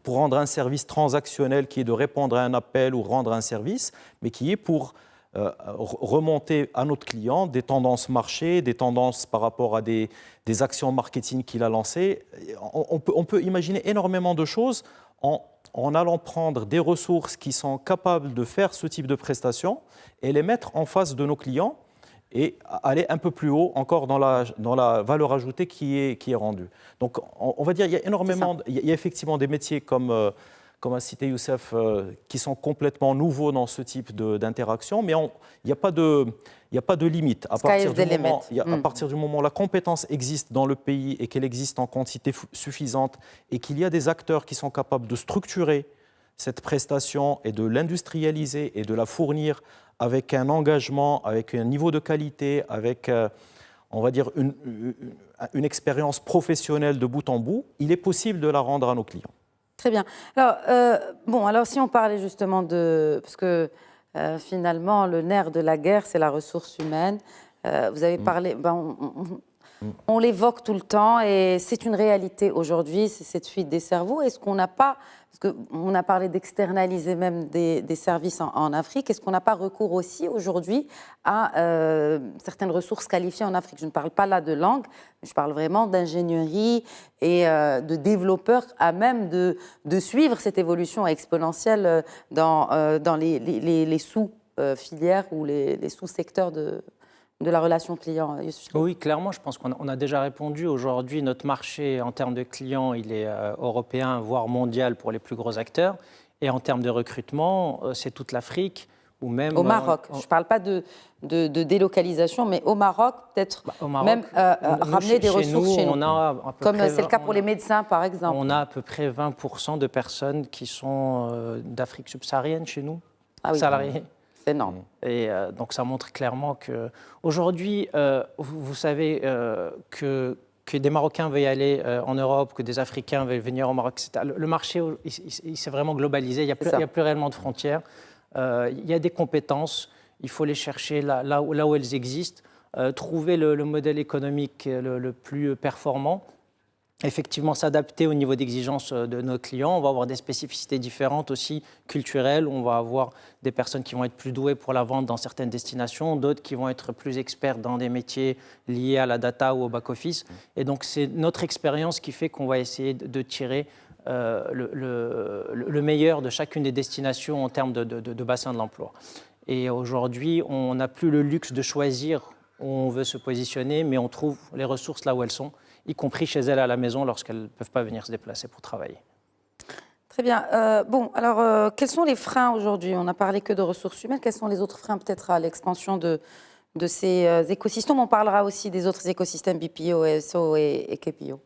rendre un service transactionnel qui est de répondre à un appel ou rendre un service, mais qui est pour remonter à notre client des tendances marché, des tendances par rapport à des actions marketing qu'il a lancées. On peut imaginer énormément de choses en allant prendre des ressources qui sont capables de faire ce type de prestations et les mettre en face de nos clients et aller un peu plus haut encore dans la valeur ajoutée qui est rendue. Donc on va dire qu'il y a énormément, il y a effectivement des métiers comme a cité Youssef, qui sont complètement nouveaux dans ce type d'interaction, mais il n'y a pas de limite. À partir du moment où la compétence existe dans le pays et qu'elle existe en quantité suffisante et qu'il y a des acteurs qui sont capables de structurer cette prestation et de l'industrialiser et de la fournir avec un engagement, avec un niveau de qualité, avec, on va dire, une expérience professionnelle de bout en bout, il est possible de la rendre à nos clients.
Très bien. Alors si on parlait justement parce que finalement, le nerf de la guerre, c'est la ressource humaine. Vous avez parlé, on l'évoque tout le temps et c'est une réalité aujourd'hui, c'est cette fuite des cerveaux. Est-ce qu'on n'a pas, parce qu'on a parlé d'externaliser même des services en Afrique, est-ce qu'on n'a pas recours aussi aujourd'hui à certaines ressources qualifiées en Afrique? Je ne parle pas là de langue, je parle vraiment d'ingénierie et de développeurs à même de suivre cette évolution exponentielle dans les sous-filières ou les sous-secteurs de la relation client.
Oui, clairement, je pense qu'on a déjà répondu. Aujourd'hui, notre marché, en termes de clients, il est européen, voire mondial pour les plus gros acteurs. Et en termes de recrutement, c'est toute l'Afrique ou même...
Au Maroc. Je ne parle pas de délocalisation, mais au Maroc, peut-être même ramener des ressources chez nous. Comme c'est le cas pour les médecins, par exemple.
On a à peu près 20% de personnes qui sont d'Afrique subsaharienne chez nous, salariées.
C'est énorme.
Et donc ça montre clairement qu'aujourd'hui, vous savez que des Marocains veuillent aller en Europe, que des Africains veuillent venir au Maroc. Le marché, il s'est vraiment globalisé, il n'y a plus réellement de frontières. Il y a des compétences, il faut les chercher là où elles existent, trouver le modèle économique le plus performant. Effectivement, s'adapter au niveau d'exigence de nos clients. On va avoir des spécificités différentes aussi culturelles. On va avoir des personnes qui vont être plus douées pour la vente dans certaines destinations, d'autres qui vont être plus experts dans des métiers liés à la data ou au back-office. Et donc, c'est notre expérience qui fait qu'on va essayer de tirer le meilleur de chacune des destinations en termes de bassin de l'emploi. Et aujourd'hui, on n'a plus le luxe de choisir où on veut se positionner, mais on trouve les ressources là où elles sont, y compris chez elles à la maison lorsqu'elles ne peuvent pas venir se déplacer pour travailler.
Très bien. Quels sont les freins aujourd'hui? On n'a parlé que de ressources humaines. Quels sont les autres freins peut-être à l'expansion de ces écosystèmes? On parlera aussi des autres écosystèmes BPO, ESO et KPO.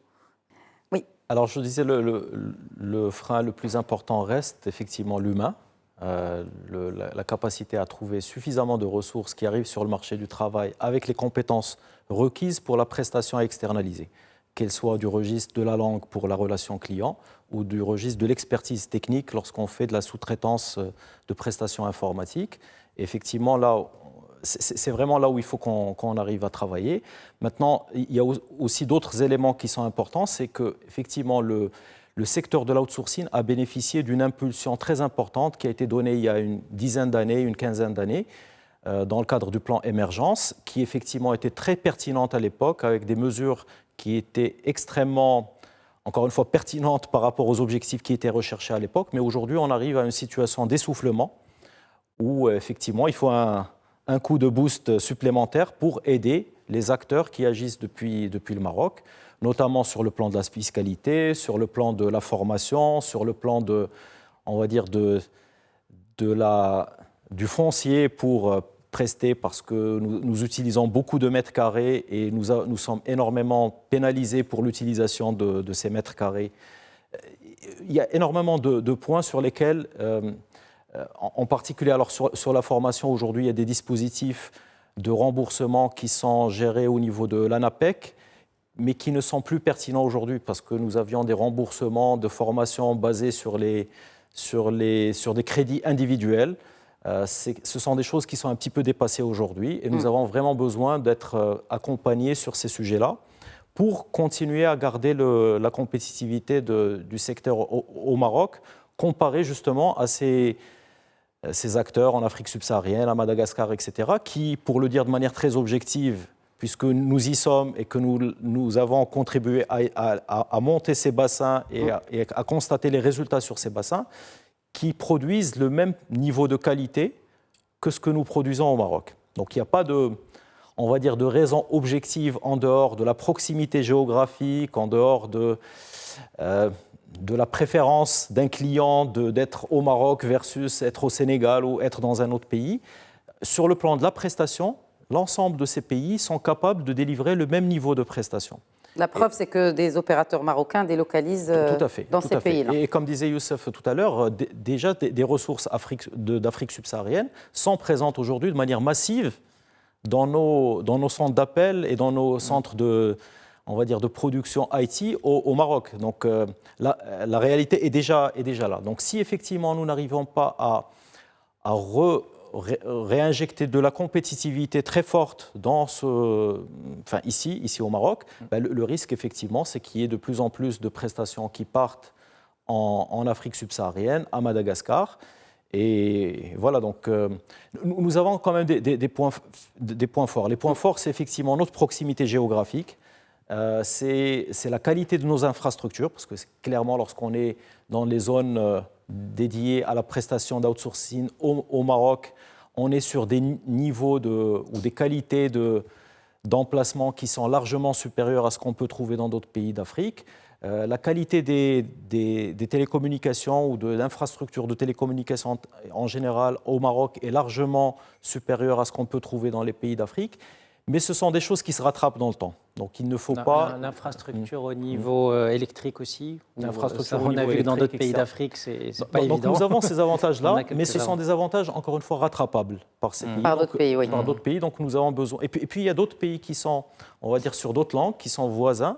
Oui.
Alors je disais, le frein le plus important reste effectivement l'humain. la capacité à trouver suffisamment de ressources qui arrivent sur le marché du travail avec les compétences requises pour la prestation à externaliser, qu'elle soit du registre de la langue pour la relation client ou du registre de l'expertise technique lorsqu'on fait de la sous-traitance de prestations informatiques. Et effectivement, là, c'est vraiment là où il faut qu'on arrive à travailler. Maintenant, il y a aussi d'autres éléments qui sont importants, c'est qu'effectivement, le secteur de l'outsourcing a bénéficié d'une impulsion très importante qui a été donnée il y a une dizaine d'années, une quinzaine d'années, dans le cadre du plan émergence, qui effectivement était très pertinente à l'époque, avec des mesures qui étaient extrêmement, encore une fois, pertinentes par rapport aux objectifs qui étaient recherchés à l'époque. Mais aujourd'hui, on arrive à une situation d'essoufflement où effectivement, il faut un coup de boost supplémentaire pour aider les acteurs qui agissent depuis le Maroc, notamment sur le plan de la fiscalité, sur le plan de la formation, sur le plan on va dire du foncier pour prester, parce que nous utilisons beaucoup de mètres carrés et nous sommes énormément pénalisés pour l'utilisation de ces mètres carrés. Il y a énormément de points sur lesquels, en particulier alors sur la formation, aujourd'hui, il y a des dispositifs de remboursement qui sont gérés au niveau de l'ANAPEC, mais qui ne sont plus pertinents aujourd'hui parce que nous avions des remboursements de formation basés sur des crédits individuels. Ce sont des choses qui sont un petit peu dépassées aujourd'hui et nous avons vraiment besoin d'être accompagnés sur ces sujets-là pour continuer à garder la compétitivité du secteur au Maroc, comparé justement à ces acteurs en Afrique subsaharienne, à Madagascar, etc., qui, pour le dire de manière très objective, puisque nous y sommes et que nous avons contribué à monter ces bassins et à constater les résultats sur ces bassins, qui produisent le même niveau de qualité que ce que nous produisons au Maroc. Donc il n'y a pas on va dire, de raison objective en dehors de la proximité géographique, en dehors de la préférence d'un client d'être au Maroc versus être au Sénégal ou être dans un autre pays. Sur le plan de la prestation, l'ensemble de ces pays sont capables de délivrer le même niveau de prestation.
La preuve, c'est que des opérateurs marocains délocalisent dans ces pays-là.
Et comme disait Youssef tout à l'heure, déjà des ressources d'Afrique subsaharienne sont présentes aujourd'hui de manière massive dans nos centres d'appel et dans nos centres on va dire, de production IT au Maroc. Donc la réalité est déjà là. Donc si effectivement nous n'arrivons pas à réinjecter de la compétitivité très forte ici au Maroc, le risque effectivement c'est qu'il y ait de plus en plus de prestations qui partent en Afrique subsaharienne, à Madagascar. Et voilà, donc nous avons quand même des points forts. Les points forts, c'est effectivement notre proximité géographique. C'est la qualité de nos infrastructures, parce que clairement, lorsqu'on est dans les zones dédiées à la prestation d'outsourcing au Maroc, on est sur des niveaux ou des qualités d'emplacement qui sont largement supérieures à ce qu'on peut trouver dans d'autres pays d'Afrique. La qualité des télécommunications ou de l'infrastructure de télécommunications en général au Maroc est largement supérieure à ce qu'on peut trouver dans les pays d'Afrique. Mais ce sont des choses qui se rattrapent dans le temps. Donc il ne faut pas...
L'infrastructure au niveau électrique aussi.
L'infrastructure
on a vu dans d'autres pays d'Afrique, c'est pas évident.
Donc nous avons ces avantages-là, mais ce sont des avantages, encore une fois, rattrapables par ces pays.
Par d'autres pays, oui.
Par d'autres pays, donc nous avons besoin... Et puis il y a d'autres pays qui sont, on va dire, sur d'autres langues, qui sont voisins,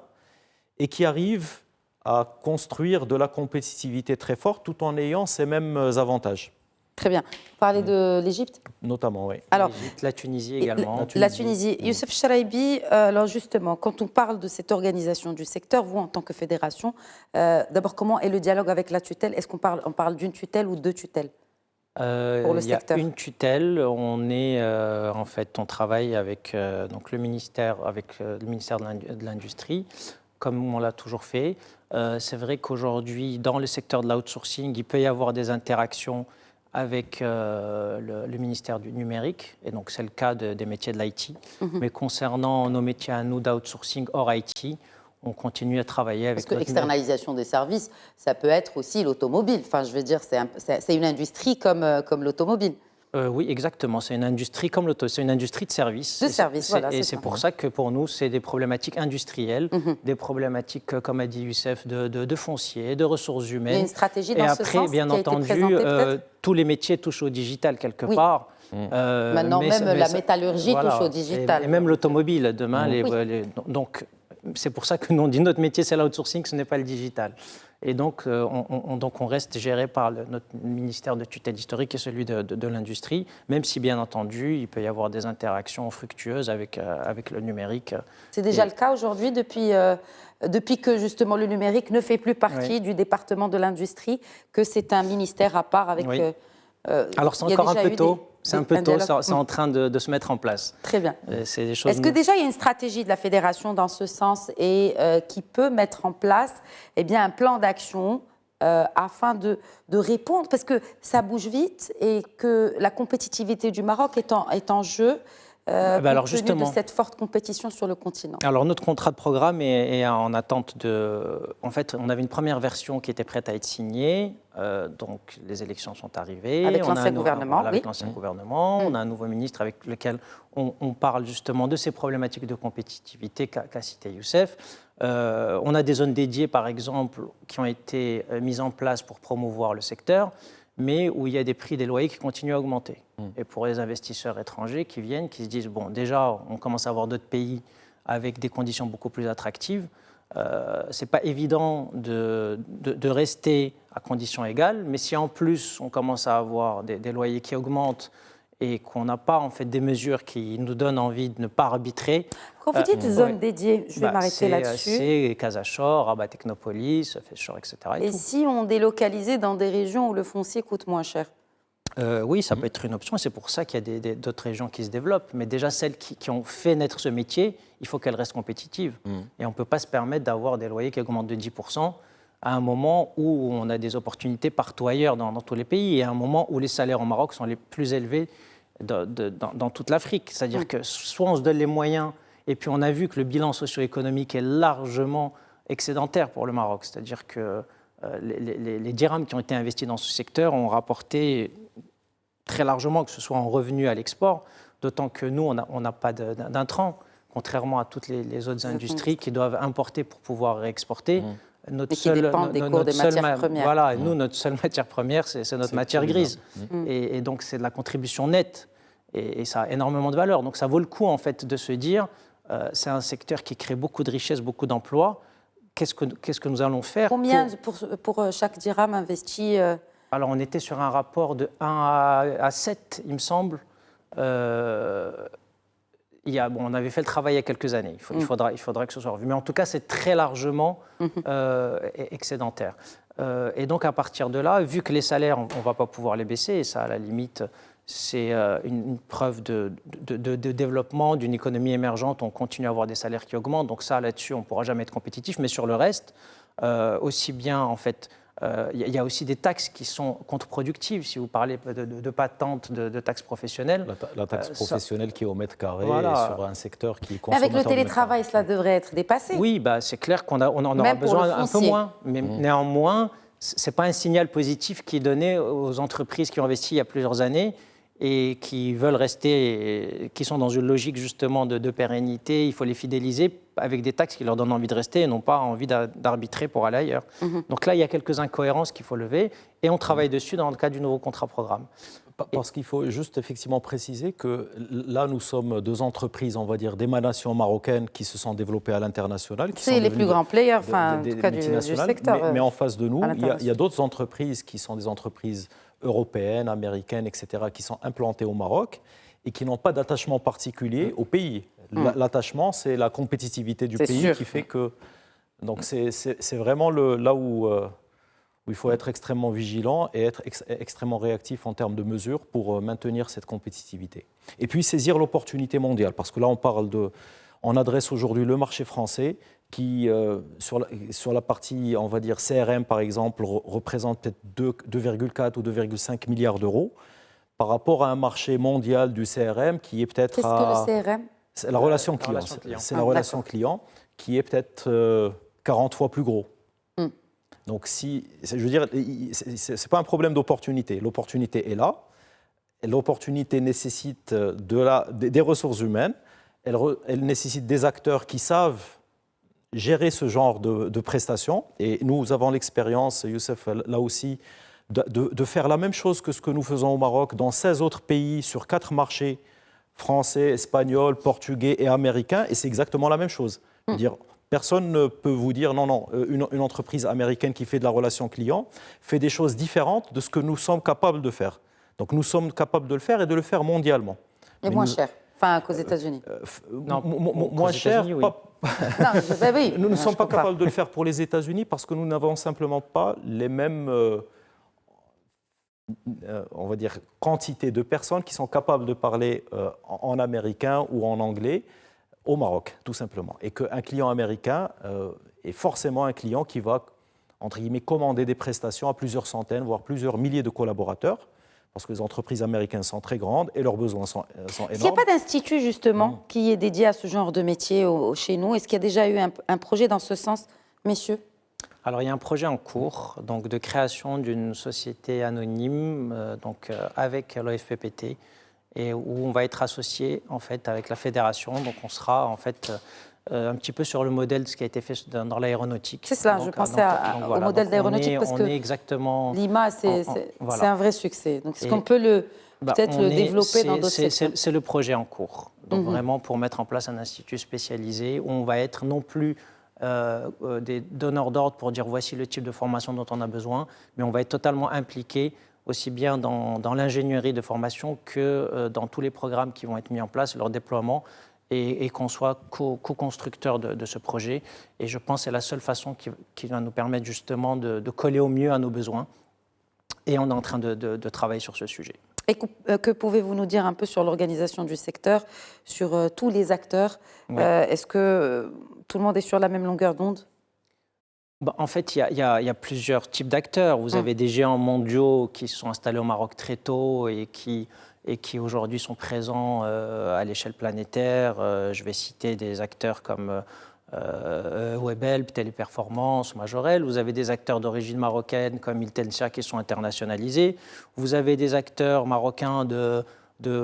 et qui arrivent à construire de la compétitivité très forte, tout en ayant ces mêmes avantages.
Très bien. Vous parlez de l'Égypte ?
Notamment, oui.
Alors, l'Égypte, la Tunisie également.
La Tunisie. Youssef Charaibi, alors justement, quand on parle de cette organisation du secteur, vous, en tant que fédération, d'abord, comment est le dialogue avec la tutelle ? Est-ce qu'on parle d'une tutelle ou deux tutelles pour le secteur ?
Il y a une tutelle. On travaille avec donc le ministère de l'Industrie, comme on l'a toujours fait. C'est vrai qu'aujourd'hui, dans le secteur de l'outsourcing, il peut y avoir des interactions avec le ministère du numérique, et donc c'est le cas des métiers de l'IT. Mais concernant nos métiers à nous d'outsourcing hors IT, on continue à travailler avec...
Parce que l'externalisation des services, ça peut être aussi l'automobile. Enfin, je veux dire, c'est une industrie comme l'automobile.
Oui, exactement. C'est une industrie comme l'auto, c'est une industrie de services.
Voilà,
et c'est pour ça que pour nous, c'est des problématiques industrielles, des problématiques, comme a dit Youssef, de foncier, de ressources humaines.
Il y a une stratégie dans ce sens.
Et après, bien entendu, tous les métiers touchent au digital quelque part.
Maintenant, la métallurgie touche au digital.
Et même l'automobile, demain. Donc, c'est pour ça que nous, on dit notre métier, c'est l'outsourcing, ce n'est pas le digital. Et donc, on reste géré par notre ministère de tutelle historique et celui de l'industrie, même si, bien entendu, il peut y avoir des interactions fructueuses avec le numérique.
C'est déjà le cas aujourd'hui, depuis que, justement, le numérique ne fait plus partie du département de l'industrie, que c'est un ministère à part avec...
Alors, c'est encore un peu tôt. C'est un peu tôt, c'est en train de se mettre en place.
Très bien.
Est-ce
que déjà il y a une stratégie de la fédération dans ce sens et qui peut mettre en place un plan d'action afin de répondre, parce que ça bouge vite et que la compétitivité du Maroc est en jeu
alors
compte tenu de cette forte compétition sur le continent.
Alors notre contrat de programme est en attente de... En fait, on avait une première version qui était prête à être signée, donc les élections sont arrivées.
Avec l'ancien gouvernement,
avec l'ancien gouvernement, on a un nouveau ministre avec lequel on parle justement de ces problématiques de compétitivité qu'a cité Youssef. On a des zones dédiées, par exemple, qui ont été mises en place pour promouvoir le secteur, mais où il y a des prix des loyers qui continuent à augmenter. Et pour les investisseurs étrangers qui viennent, qui se disent, bon, déjà, on commence à avoir d'autres pays avec des conditions beaucoup plus attractives, ce n'est pas évident de rester à conditions égales, mais si en plus on commence à avoir des loyers qui augmentent et qu'on n'a pas en fait des mesures qui nous donnent envie de ne pas arbitrer.
Quand vous dites zone dédiée, je vais m'arrêter là-dessus.
C'est Casa Shore, Rabat Technopolis, Feshore, etc.
Et si on délocalisait dans des régions où le foncier coûte moins cher?
Oui, ça peut être une option, et c'est pour ça qu'il y a d'autres régions qui se développent. Mais déjà, celles qui ont fait naître ce métier, il faut qu'elles restent compétitives. Et on ne peut pas se permettre d'avoir des loyers qui augmentent de 10% à un moment où on a des opportunités partout ailleurs dans tous les pays, et à un moment où les salaires au Maroc sont les plus élevés dans toute l'Afrique. C'est-à-dire que soit on se donne les moyens, et puis on a vu que le bilan socio-économique est largement excédentaire pour le Maroc. C'est-à-dire que les dirhams qui ont été investis dans ce secteur ont rapporté très largement, que ce soit en revenus à l'export, d'autant que nous, on n'a pas d'intrants, contrairement à toutes les autres industries qui doivent importer pour pouvoir réexporter.
Qui dépendent des cours des matières premières.
Voilà, nous, notre seule matière première, c'est notre matière grise. Et donc, c'est de la contribution nette. Et ça a énormément de valeur. Donc, ça vaut le coup, en fait, de se dire, c'est un secteur qui crée beaucoup de richesses, beaucoup d'emplois. Qu'est-ce que nous allons faire?
Combien pour chaque dirham investi
Alors, on était sur un rapport de 1 à 7, il me semble. On avait fait le travail il y a quelques années. Il faudra que ce soit revu. Mais en tout cas, c'est très largement excédentaire. Et donc, à partir de là, vu que les salaires, on ne va pas pouvoir les baisser, et ça, à la limite, c'est une preuve de développement d'une économie émergente. On continue à avoir des salaires qui augmentent. Donc ça, là-dessus, on ne pourra jamais être compétitif. Mais sur le reste, aussi bien, en fait, il y a aussi des taxes qui sont contre-productives. Si vous parlez de patentes, de taxes professionnelles.
La taxe professionnelle qui est au mètre carré sur un secteur qui consomme.
Avec le télétravail, cela devrait être dépassé.
Oui, c'est clair qu'on en aura besoin un peu moins. Mais néanmoins, ce n'est pas un signal positif qui est donné aux entreprises qui ont investi il y a plusieurs années et qui veulent rester, qui sont dans une logique justement de pérennité. Il faut les fidéliser avec des taxes qui leur donnent envie de rester et non pas envie d'arbitrer pour aller ailleurs. Donc là, il y a quelques incohérences qu'il faut lever et on travaille dessus dans le cadre du nouveau contrat programme.
Parce qu'il faut juste effectivement préciser que là, nous sommes deux entreprises, on va dire, d'émanation marocaine qui se sont développées à l'international.
C'est les plus grands players, en tout cas du secteur.
Mais en face de nous, il y a d'autres entreprises qui sont des entreprises européennes, américaines, etc., qui sont implantées au Maroc et qui n'ont pas d'attachement particulier au pays. L'attachement, c'est la compétitivité du pays qui fait que... Donc c'est vraiment là où il faut être extrêmement vigilant et être extrêmement réactif en termes de mesures pour maintenir cette compétitivité. Et puis saisir l'opportunité mondiale, parce que là on adresse aujourd'hui le marché français qui, sur la partie, on va dire, CRM par exemple, représente peut-être 2,4 ou 2,5 milliards d'euros par rapport à un marché mondial du CRM qui est peut-être
Qu'est-ce que le CRM ?
C'est la relation client. C'est la relation client qui est peut-être 40 fois plus gros. Donc, je veux dire, ce n'est pas un problème d'opportunité. L'opportunité est là. l'opportunité nécessite des ressources humaines, elle nécessite des acteurs qui savent gérer ce genre de prestations. Et nous avons l'expérience, Youssef, là aussi, de faire la même chose que ce que nous faisons au Maroc dans 16 autres pays sur 4 marchés, français, espagnol, portugais et américain, et c'est exactement la même chose. Dire, personne ne peut vous dire non, une entreprise américaine qui fait de la relation client fait des choses différentes de ce que nous sommes capables de faire. Donc nous sommes capables de le faire et de le faire mondialement.
Et moins cher, enfin qu'aux États-Unis.
Non,
moins cher,
oui.
Oui.
Nous ne sommes pas capables de le faire pour les États-Unis parce que nous n'avons simplement pas les mêmes, on va dire, quantités de personnes qui sont capables de parler en américain ou en anglais au Maroc, tout simplement. Et qu'un client américain est forcément un client qui va, entre guillemets, commander des prestations à plusieurs centaines, voire plusieurs milliers de collaborateurs, parce que les entreprises américaines sont très grandes et leurs besoins sont énormes.
Est-ce qu'il n'y a pas d'institut, justement, qui est dédié à ce genre de métier chez nous? Est-ce qu'il y a déjà eu un projet dans ce sens, messieurs?
Alors, il y a un projet en cours donc, de création d'une société anonyme avec l'OFPPT et où on va être associé en fait, avec la fédération. Donc, on sera en fait un petit peu sur le modèle de ce qui a été fait dans l'aéronautique.
C'est cela, je pensais au modèle d'aéronautique parce que
exactement
l'IMA, c'est un vrai succès. Donc, est-ce qu'on peut peut-être le développer dans d'autres secteurs?
C'est le projet en cours. Donc, vraiment pour mettre en place un institut spécialisé où on va être non plus des donneurs d'ordre pour dire voici le type de formation dont on a besoin, mais on va être totalement impliqué aussi bien dans l'ingénierie de formation que dans tous les programmes qui vont être mis en place, leur déploiement, et qu'on soit co-constructeur de ce projet. Et je pense que c'est la seule façon qui va nous permettre justement de coller au mieux à nos besoins. Et on est en train de travailler sur ce sujet.
Et que pouvez-vous nous dire un peu sur l'organisation du secteur, sur tous les acteurs? Est-ce que tout le monde est sur la même longueur d'onde?
En fait, il y a plusieurs types d'acteurs. Vous avez des géants mondiaux qui se sont installés au Maroc très tôt et qui aujourd'hui sont présents à l'échelle planétaire. Je vais citer des acteurs comme Webhelp, Téléperformance, Majorel. Vous avez des acteurs d'origine marocaine comme Iltensia qui sont internationalisés. Vous avez des acteurs marocains de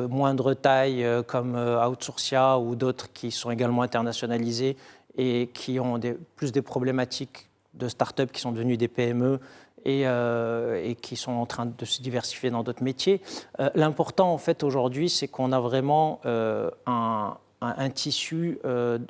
moindre taille comme Outsourcia ou d'autres qui sont également internationalisés et qui ont plus des problématiques de start-up qui sont devenues des PME et qui sont en train de se diversifier dans d'autres métiers. L'important, en fait, aujourd'hui, c'est qu'on a vraiment un tissu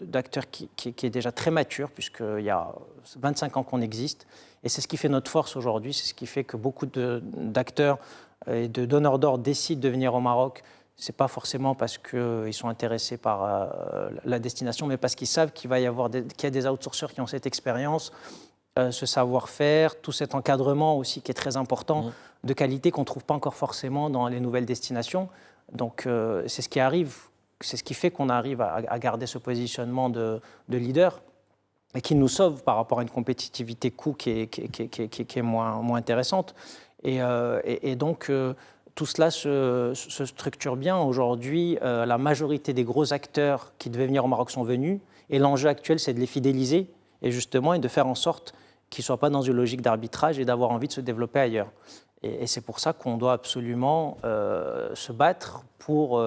d'acteurs qui est déjà très mature, puisqu'il y a 25 ans qu'on existe. Et c'est ce qui fait notre force aujourd'hui, c'est ce qui fait que beaucoup d'acteurs et de donneurs d'ordre décident de venir au Maroc. Ce n'est pas forcément parce qu'ils sont intéressés par la destination, mais parce qu'ils savent qu'il y a des outsourceurs qui ont cette expérience, ce savoir-faire, tout cet encadrement aussi qui est très important, de qualité qu'on ne trouve pas encore forcément dans les nouvelles destinations. Donc c'est ce qui arrive, c'est ce qui fait qu'on arrive à garder ce positionnement de leader et qui nous sauve par rapport à une compétitivité coût qui est moins intéressante. Et donc tout cela se structure bien. Aujourd'hui, la majorité des gros acteurs qui devaient venir au Maroc sont venus. Et l'enjeu actuel, c'est de les fidéliser et de faire en sorte qu'ils ne soient pas dans une logique d'arbitrage et d'avoir envie de se développer ailleurs. Et c'est pour ça qu'on doit absolument se battre pour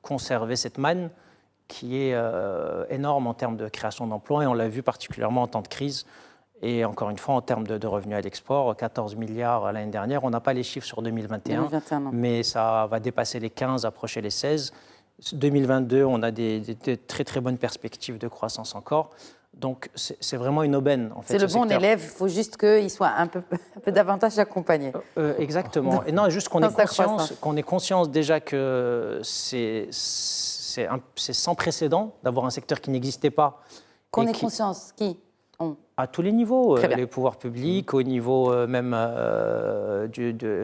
conserver cette manne qui est énorme en termes de création d'emplois. Et on l'a vu particulièrement en temps de crise. Et encore une fois, en termes de revenus à l'export, 14 milliards l'année dernière. On n'a pas les chiffres sur 2021, mais ça va dépasser les 15, approcher les 16. 2022, on a des très très bonnes perspectives de croissance encore. Donc c'est vraiment une aubaine. En fait,
c'est le bon élève, il faut juste qu'il soit un peu davantage accompagné.
Exactement. Et non, juste qu'on ait conscience déjà que c'est sans précédent d'avoir un secteur qui n'existait pas.
Qu'on ait conscience, qui ?
À tous les niveaux, les pouvoirs publics, au niveau même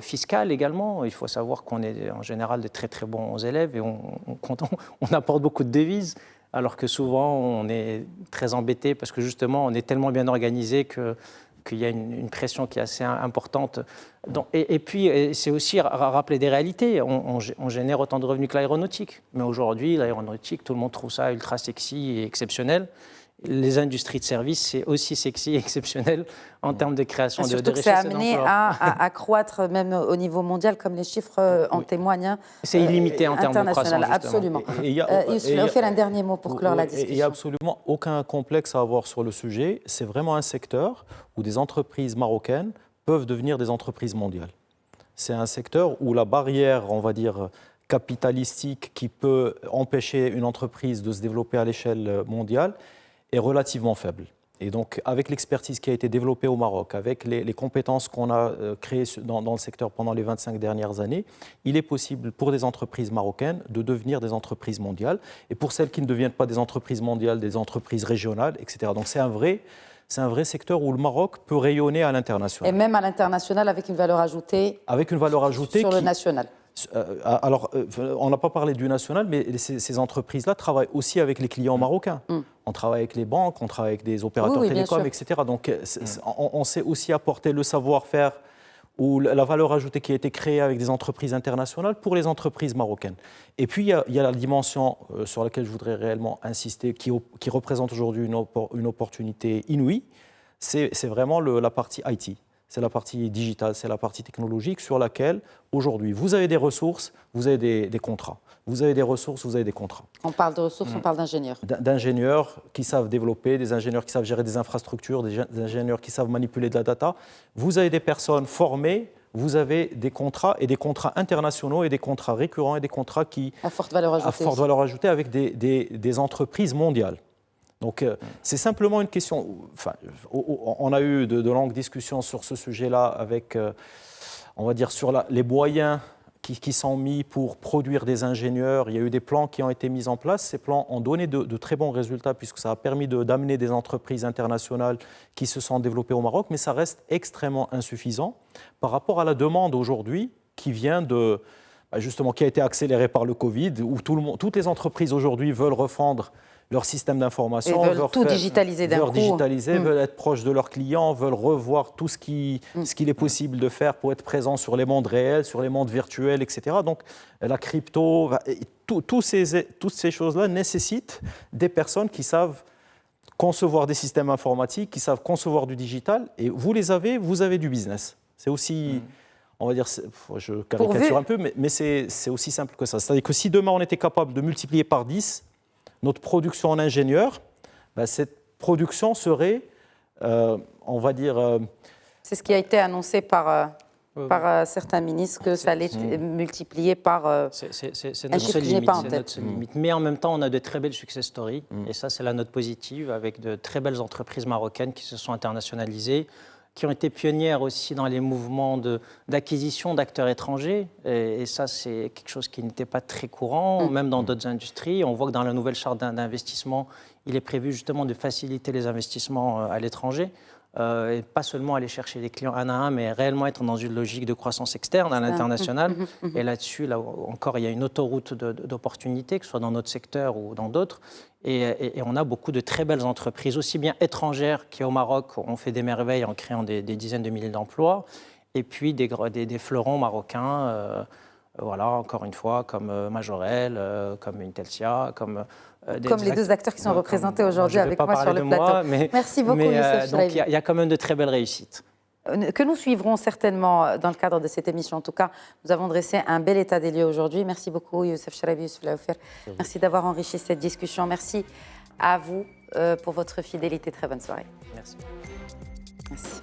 fiscal également. Il faut savoir qu'on est en général de très très bons élèves et on apporte beaucoup de devises, alors que souvent on est très embêté parce que justement on est tellement bien organisé qu'il y a une pression qui est assez importante. Donc, et puis c'est aussi rappeler des réalités. On génère autant de revenus que l'aéronautique. Mais aujourd'hui, l'aéronautique, tout le monde trouve ça ultra sexy et exceptionnel. les industries de services, c'est aussi sexy et exceptionnel en termes de création de richesse et d'emploi.
Surtout que c'est amené à croître même au niveau mondial, comme les chiffres en témoignent. Hein,
c'est illimité en termes de croissance,
absolument. Youssef, un dernier mot pour clore la discussion.
Il n'y a absolument aucun complexe à avoir sur le sujet. C'est vraiment un secteur où des entreprises marocaines peuvent devenir des entreprises mondiales. C'est un secteur où la barrière, on va dire, capitalistique qui peut empêcher une entreprise de se développer à l'échelle mondiale est relativement faible. Et donc, avec l'expertise qui a été développée au Maroc, avec les compétences qu'on a créées dans le secteur pendant les 25 dernières années, il est possible pour des entreprises marocaines de devenir des entreprises mondiales. Et pour celles qui ne deviennent pas des entreprises mondiales, des entreprises régionales, etc. Donc, c'est un vrai secteur où le Maroc peut rayonner à l'international.
Et même à l'international avec une valeur ajoutée.
Avec une valeur ajoutée
sur le national.
Alors, on n'a pas parlé du national, mais ces entreprises-là travaillent aussi avec les clients marocains. On travaille avec les banques, on travaille avec des opérateurs télécoms, etc. Donc, on sait aussi apporter le savoir-faire ou la valeur ajoutée qui a été créée avec des entreprises internationales pour les entreprises marocaines. Et puis, il y a la dimension sur laquelle je voudrais réellement insister, qui représente aujourd'hui une opportunité inouïe, c'est vraiment la partie IT. C'est la partie digitale, c'est la partie technologique sur laquelle, aujourd'hui, vous avez des ressources, vous avez des contrats. Vous avez des ressources, vous avez des contrats.
On parle de ressources, on parle d'ingénieurs.
D'ingénieurs qui savent développer, des ingénieurs qui savent gérer des infrastructures, des ingénieurs qui savent manipuler de la data. Vous avez des personnes formées, vous avez des contrats et des contrats internationaux et des contrats récurrents et des contrats qui...
à forte valeur ajoutée.
À forte valeur ajoutée avec des entreprises mondiales. Donc, c'est simplement une question. Enfin, on a eu de longues discussions sur ce sujet-là, avec, on va dire, sur les moyens qui sont mis pour produire des ingénieurs. Il y a eu des plans qui ont été mis en place. Ces plans ont donné de très bons résultats, puisque ça a permis d'amener des entreprises internationales qui se sont développées au Maroc, mais ça reste extrêmement insuffisant par rapport à la demande aujourd'hui qui vient justement, qui a été accélérée par le Covid, où toutes les entreprises aujourd'hui veulent refondre leur système d'information,
veulent tout digitaliser d'un coup.
Veulent être proches de leurs clients, veulent revoir tout ce qu'il est possible de faire pour être présent sur les mondes réels, sur les mondes virtuels, etc. Donc la crypto, toutes ces choses-là nécessitent des personnes qui savent concevoir des systèmes informatiques, qui savent concevoir du digital, et vous avez du business. C'est aussi... On va dire, je caricature un peu, mais c'est aussi simple que ça. C'est-à-dire que si demain on était capable de multiplier par 10 notre production en ingénieurs, cette production serait, on va dire...
C'est ce qui a été annoncé par certains ministres, que ça allait multiplier par...
C'est notre seule limite. Mais en même temps, on a de très belles success stories, et ça, c'est la note positive, avec de très belles entreprises marocaines qui se sont internationalisées, qui ont été pionnières aussi dans les mouvements d'acquisition d'acteurs étrangers. Et ça, c'est quelque chose qui n'était pas très courant, même dans d'autres industries. On voit que dans la nouvelle charte d'investissement, il est prévu justement de faciliter les investissements à l'étranger. Et pas seulement aller chercher des clients un à un, mais réellement être dans une logique de croissance externe à l'international. Et là-dessus, là encore, il y a une autoroute d'opportunités, que ce soit dans notre secteur ou dans d'autres. Et on a beaucoup de très belles entreprises, aussi bien étrangères qui au Maroc ont fait des merveilles en créant des dizaines de milliers d'emplois, et puis des fleurons marocains, voilà, encore une fois, comme Majorel, comme Intelsia, comme
les deux acteurs qui sont représentés aujourd'hui avec moi sur le plateau. Merci beaucoup, Youssef
Donc il y a quand même de très belles réussites.
Que nous suivrons certainement dans le cadre de cette émission. En tout cas, nous avons dressé un bel état des lieux aujourd'hui. Merci beaucoup, Youssef Charabi, Yousef Laoufir. Merci d'avoir enrichi cette discussion. Merci à vous pour votre fidélité. Très bonne soirée.
Merci.
Merci.